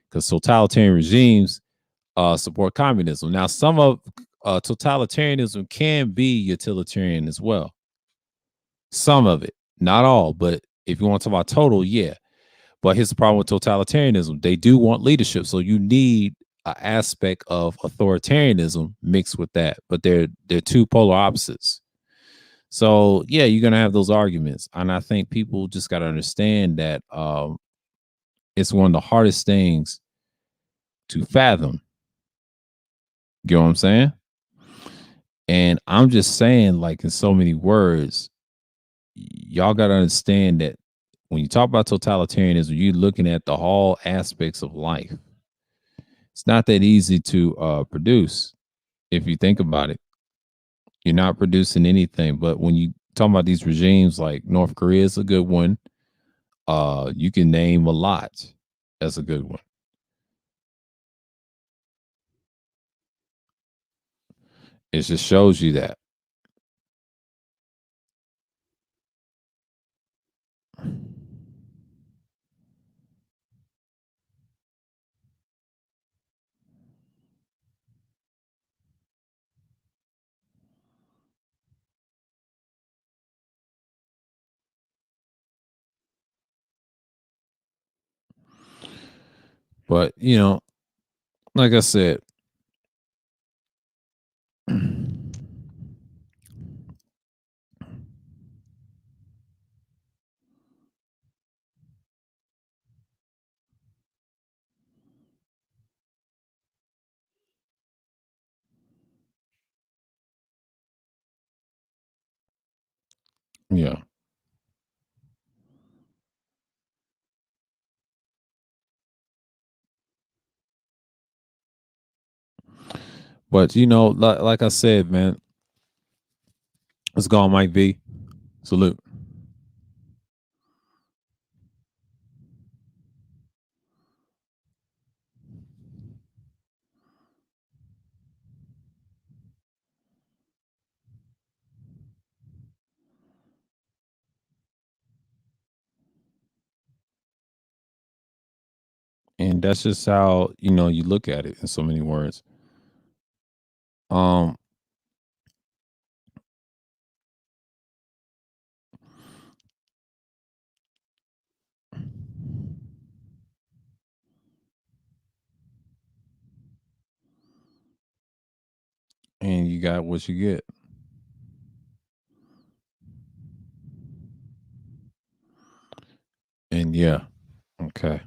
because totalitarian regimes support communism. Now, some of totalitarianism can be utilitarian as well. Some of it, not all, but if you want to talk about total, yeah. But here's the problem with totalitarianism: they do want leadership, so you need an aspect of authoritarianism mixed with that. But they're two polar opposites. So yeah, you're gonna have those arguments, and I think people just got to understand that it's one of the hardest things to fathom. You know what I'm saying? And I'm just saying, like in so many words, y'all got to understand that when you talk about totalitarianism, you're looking at the whole aspects of life. It's not that easy to produce if you think about it. You're not producing anything. But when you talk about these regimes, like North Korea is a good one. You can name a lot. That's a good one. It just shows you that. But like I said, yeah. But like I said, man, let's go on, Mike V. Salute. And that's just how you look at it in so many words. Um, and you got what you get. And yeah, okay.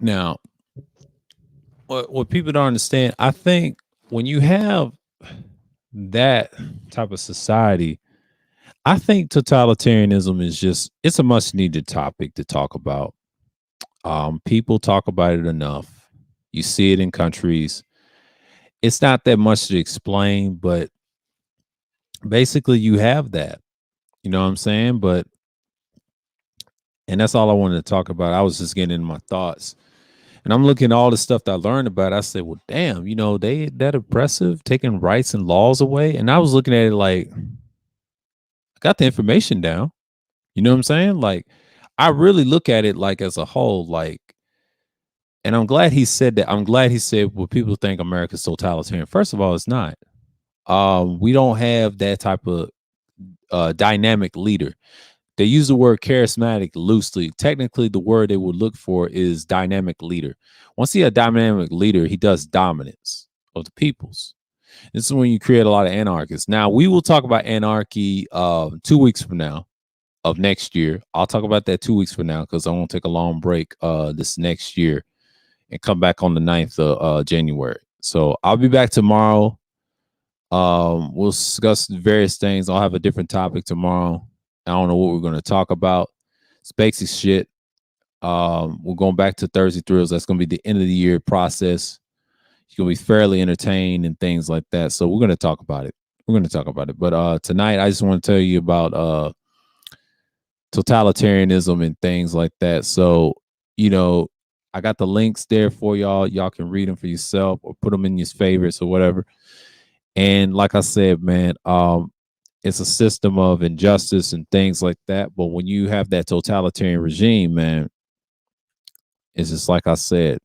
Now, what people don't understand, I think when you have that type of society, I think totalitarianism is just it's a much needed topic to talk about. People talk about it enough. You see it in countries. It's not that much to explain, but basically you have that. You know what I'm saying? But and that's all I wanted to talk about. I was just getting in my thoughts. And I'm looking at all the stuff that I learned about. I said, well, damn, they that oppressive, taking rights and laws away. And I was looking at it like, I got the information down. You know what I'm saying? Like, I really look at it like as a whole, like, and I'm glad he said that. I'm glad he said, well, people think America's totalitarian. First of all, it's not. We don't have that type of dynamic leader. They use the word charismatic loosely. Technically, the word they would look for is dynamic leader. Once you have a dynamic leader, he does dominance of the peoples. This is when you create a lot of anarchists. Now, we will talk about anarchy 2 weeks from now of next year. I'll talk about that 2 weeks from now because I want to take a long break this next year and come back on the 9th of January. So I'll be back tomorrow. We'll discuss various things. I'll have a different topic tomorrow. I don't know what we're going to talk about. It's basic shit. We're going back to Thursday Thrills. That's going to be the end of the year process. You're going to be fairly entertained and things like that. So we're going to talk about it. We're going to talk about it. But tonight, I just want to tell you about totalitarianism and things like that. So, you know, I got the links there for y'all. Y'all can read them for yourself or put them in your favorites or whatever. And like I said, man, it's a system of injustice and things like that. But when you have that totalitarian regime, man, it's just like I said,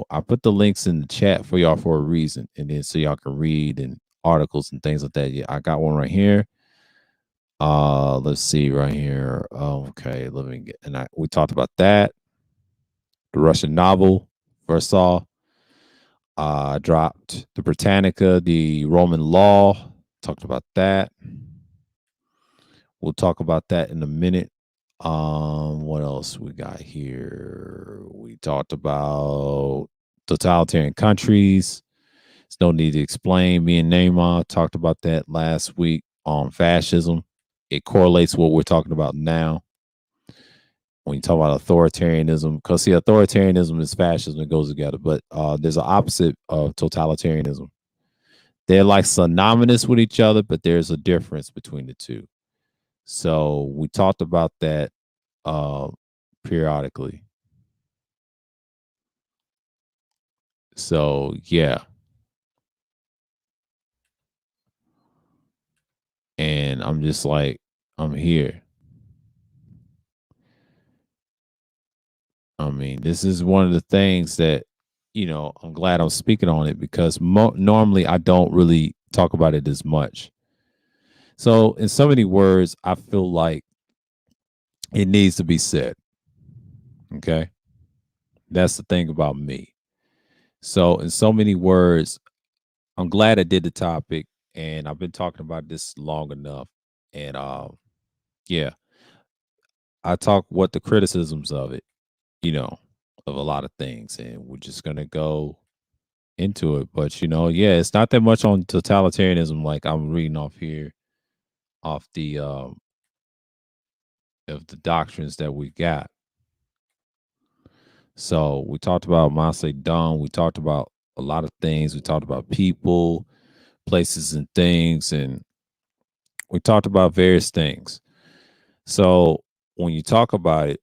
I put the links in the chat for y'all for a reason. And then so y'all can read and articles and things like that. Yeah, I got one right here. Let's see right here. Okay, let me get and we talked about that. The Russian novel, first off. Dropped the Britannica, the Roman law. Talked about that. We'll talk about that in a minute. What else we got here? We talked about totalitarian countries. There's no need to explain. Me and Neymar talked about that last week on fascism. It correlates what we're talking about now when you talk about authoritarianism, because see, authoritarianism is fascism, it goes together, but there's an opposite of totalitarianism. They're like synonymous with each other, but there's a difference between the two. So we talked about that uh, periodically. So yeah, and I'm just like, I'm here. I mean, this is one of the things that I'm glad I'm speaking on it because normally I don't really talk about it as much. So in so many words, I feel like it needs to be said. Okay, that's the thing about me. So in so many words, I'm glad I did the topic, and I've been talking about this long enough. And yeah, I talk what the criticisms of it, you know, of a lot of things, and we're just gonna go into it. But yeah, it's not that much on totalitarianism, like I'm reading off here, off the of the doctrines that we got. So we talked about Mao Zedong. We talked about a lot of things. We talked about people, places, and things, and we talked about various things. So when you talk about it,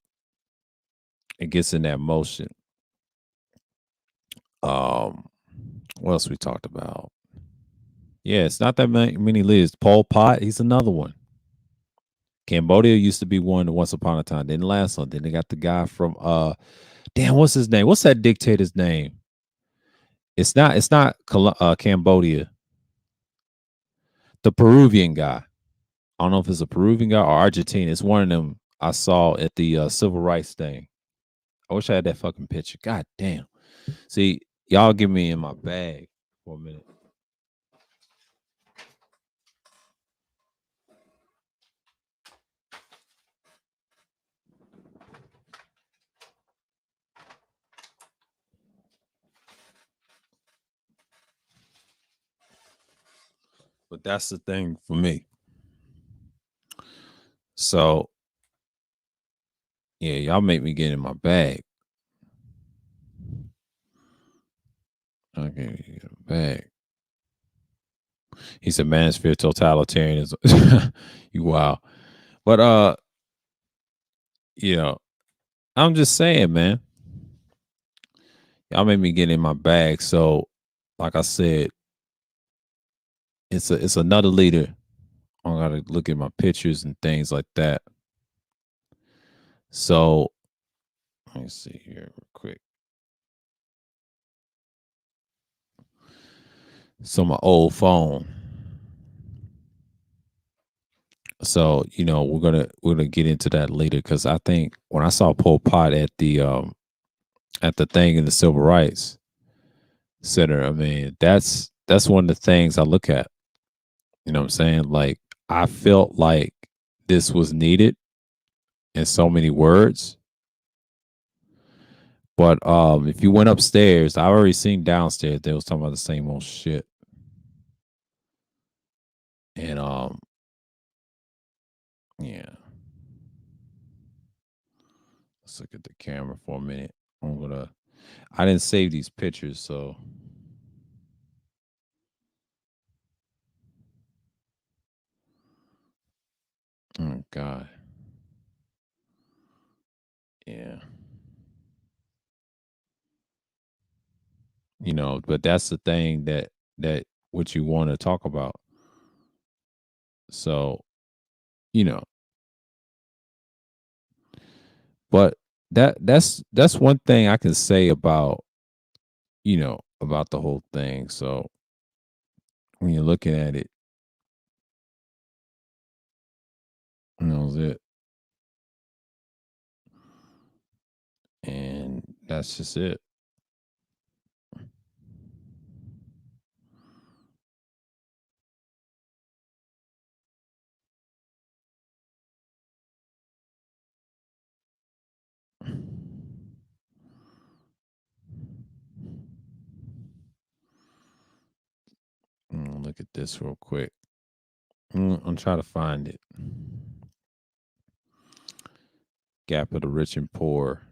it gets in that motion. Um, what else we talked about? Yeah, it's not that many leaders. Pol Pot, he's another one. Cambodia used to be one once upon a time. Didn't last long. Then they got the guy from damn, what's his name? What's that dictator's name? It's not Cambodia. The Peruvian guy. I don't know if it's a Peruvian guy or Argentina. It's one of them I saw at the civil rights thing. I wish I had that fucking picture. God damn. See, y'all give me in my bag for a minute. But that's the thing for me. So yeah, y'all make me get in my bag. Okay, get in my bag. He said manosphere totalitarianism. You wow. But you know, I'm just saying, man. Y'all made me get in my bag. So, like I said, it's another leader. I gotta look at my pictures and things like that. So let me see here real quick. So my old phone. So we're gonna get into that later because I think when I saw Pol Pot at the thing in the Civil Rights Center, I mean that's one of the things I look at. You know what I'm saying? Like I felt like this was needed in so many words. But if you went upstairs, I already seen downstairs they was talking about the same old shit. And yeah. Let's look at the camera for a minute. I didn't save these pictures, so oh god. Yeah. But that's the thing that what you want to talk about. So, you know, but that's one thing I can say about the whole thing. So when you're looking at it, it and that's just it. Look at this real quick. I'm trying to find it. Gap of the rich and poor.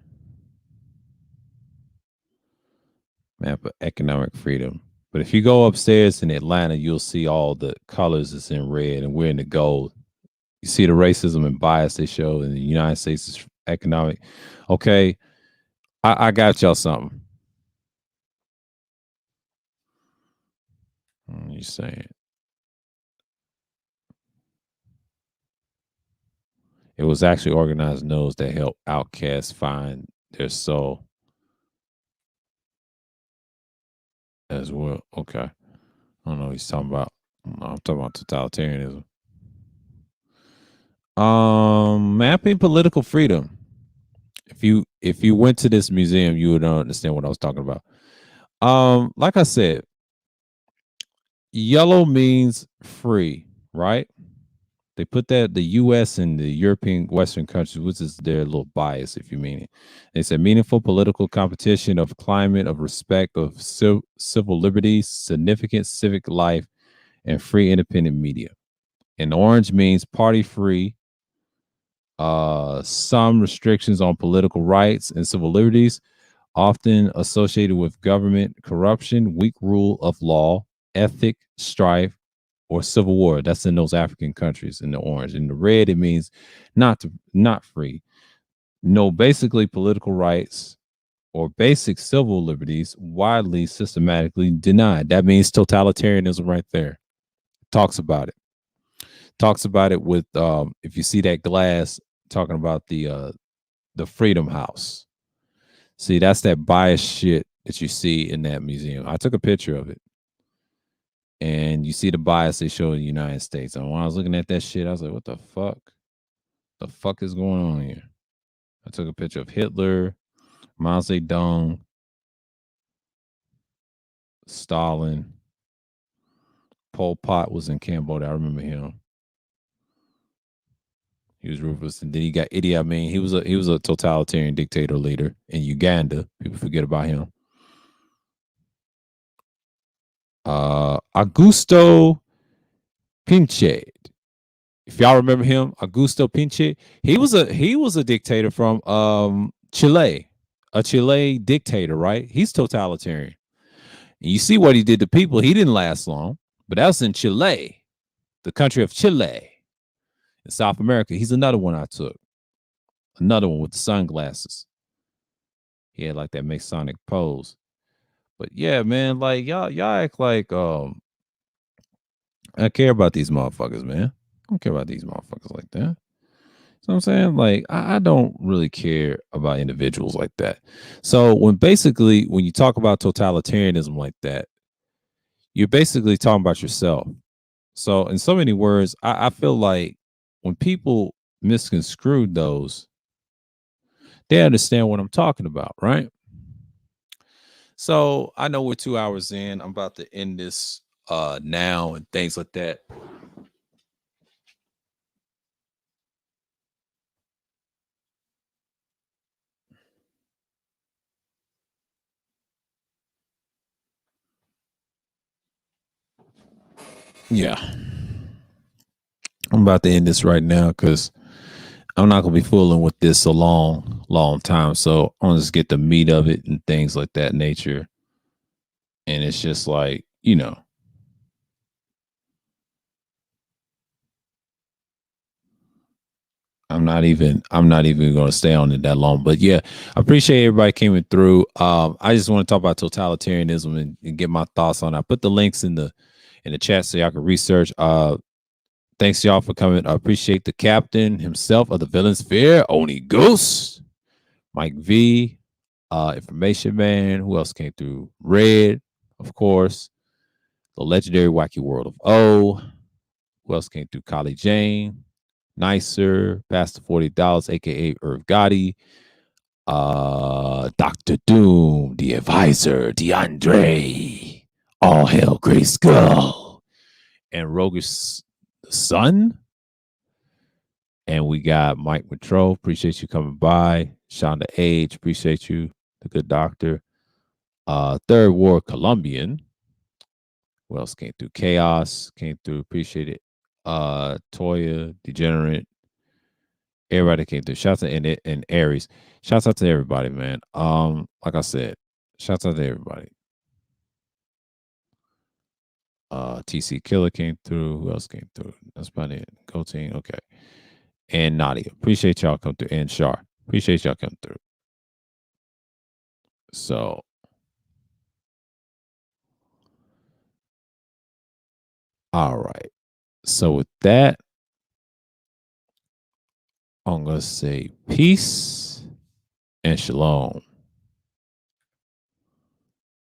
Map of economic freedom. But if you go upstairs in Atlanta, you'll see all the colors is in red and we're in the gold. You see the racism and bias they show in the United States is economic. Okay, I got y'all something. You saying it was actually organized nodes that help outcasts find their soul as well. Okay, I don't know what he's talking about. I'm talking about totalitarianism. Mapping political freedom. If you went to this museum, you would understand what I was talking about. Like I said, yellow means free, right? They put that the U.S. and the European Western countries, which is their little bias, if you mean it. They said meaningful political competition of climate of respect of civil liberties, significant civic life, and free independent media. And orange means party free, some restrictions on political rights and civil liberties, often associated with government corruption, weak rule of law, ethic, strife, or civil war. That's in those African countries in the orange. In the red, it means not free. No, basically political rights or basic civil liberties widely systematically denied. That means totalitarianism right there. Talks about it. Talks about it with if you see that glass talking about the Freedom House. See, that's that biased shit that you see in that museum. I took a picture of it. And you see the bias they show in the United States. And when I was looking at that shit, I was like, what the fuck? The fuck is going on here? I took a picture of Hitler, Mao Zedong, Stalin, Pol Pot was in Cambodia. I remember him. He was ruthless. And then he got Idi Amin. He was a totalitarian dictator leader in Uganda. People forget about him. Augusto Pinochet, If y'all remember him, Augusto Pinochet, he was a dictator from Chile, a Chile dictator, right? He's totalitarian. And you see what he did to people. He didn't last long, but that was in Chile, the country of Chile in South America. He's another one I took. Another one with the sunglasses. He had like that Masonic pose. But yeah, man, like y'all act like I care about these motherfuckers, man. I don't care about these motherfuckers like that. So I'm saying, like, I don't really care about individuals like that. So when you talk about totalitarianism like that, you're basically talking about yourself. So in so many words, I feel like when people misconstrue those, they understand what I'm talking about, right? So I know we're 2 hours in. I'm about to end this now and things like that. Yeah. I'm about to end this right now because I'm not gonna be fooling with this a long, long time. So I'm gonna just get the meat of it and things like that nature. And it's just like, I'm not even gonna stay on it that long. But yeah, I appreciate everybody coming through. I just want to talk about totalitarianism and get my thoughts on it. I put the links in the chat so y'all can research. Thanks y'all for coming. I appreciate the captain himself of the villain sphere, Oni Goose, Mike V, Information Man. Who else came through? Red, of course. The legendary Wacky World of O. Who else came through? Kali Jane, Nicer, Pastor $40, aka Irv Gotti, Dr. Doom, the advisor, DeAndre, All Hell Gray Skull, and Rogue's son. And we got Mike Matro. Appreciate you coming by. Shonda Age. Appreciate you. The good doctor. Third War Colombian. Who else came through? Chaos came through. Appreciate it. Toya, Degenerate. Everybody came through. Shouts out and Aries. Shouts out to everybody, man. Like I said, shouts out to everybody. TC Killer came through. Who else came through? That's about it. Go team. Okay. And Nadia. Appreciate y'all come through. And Shar. Appreciate y'all coming through. So all right. So with that, I'm gonna say peace and shalom.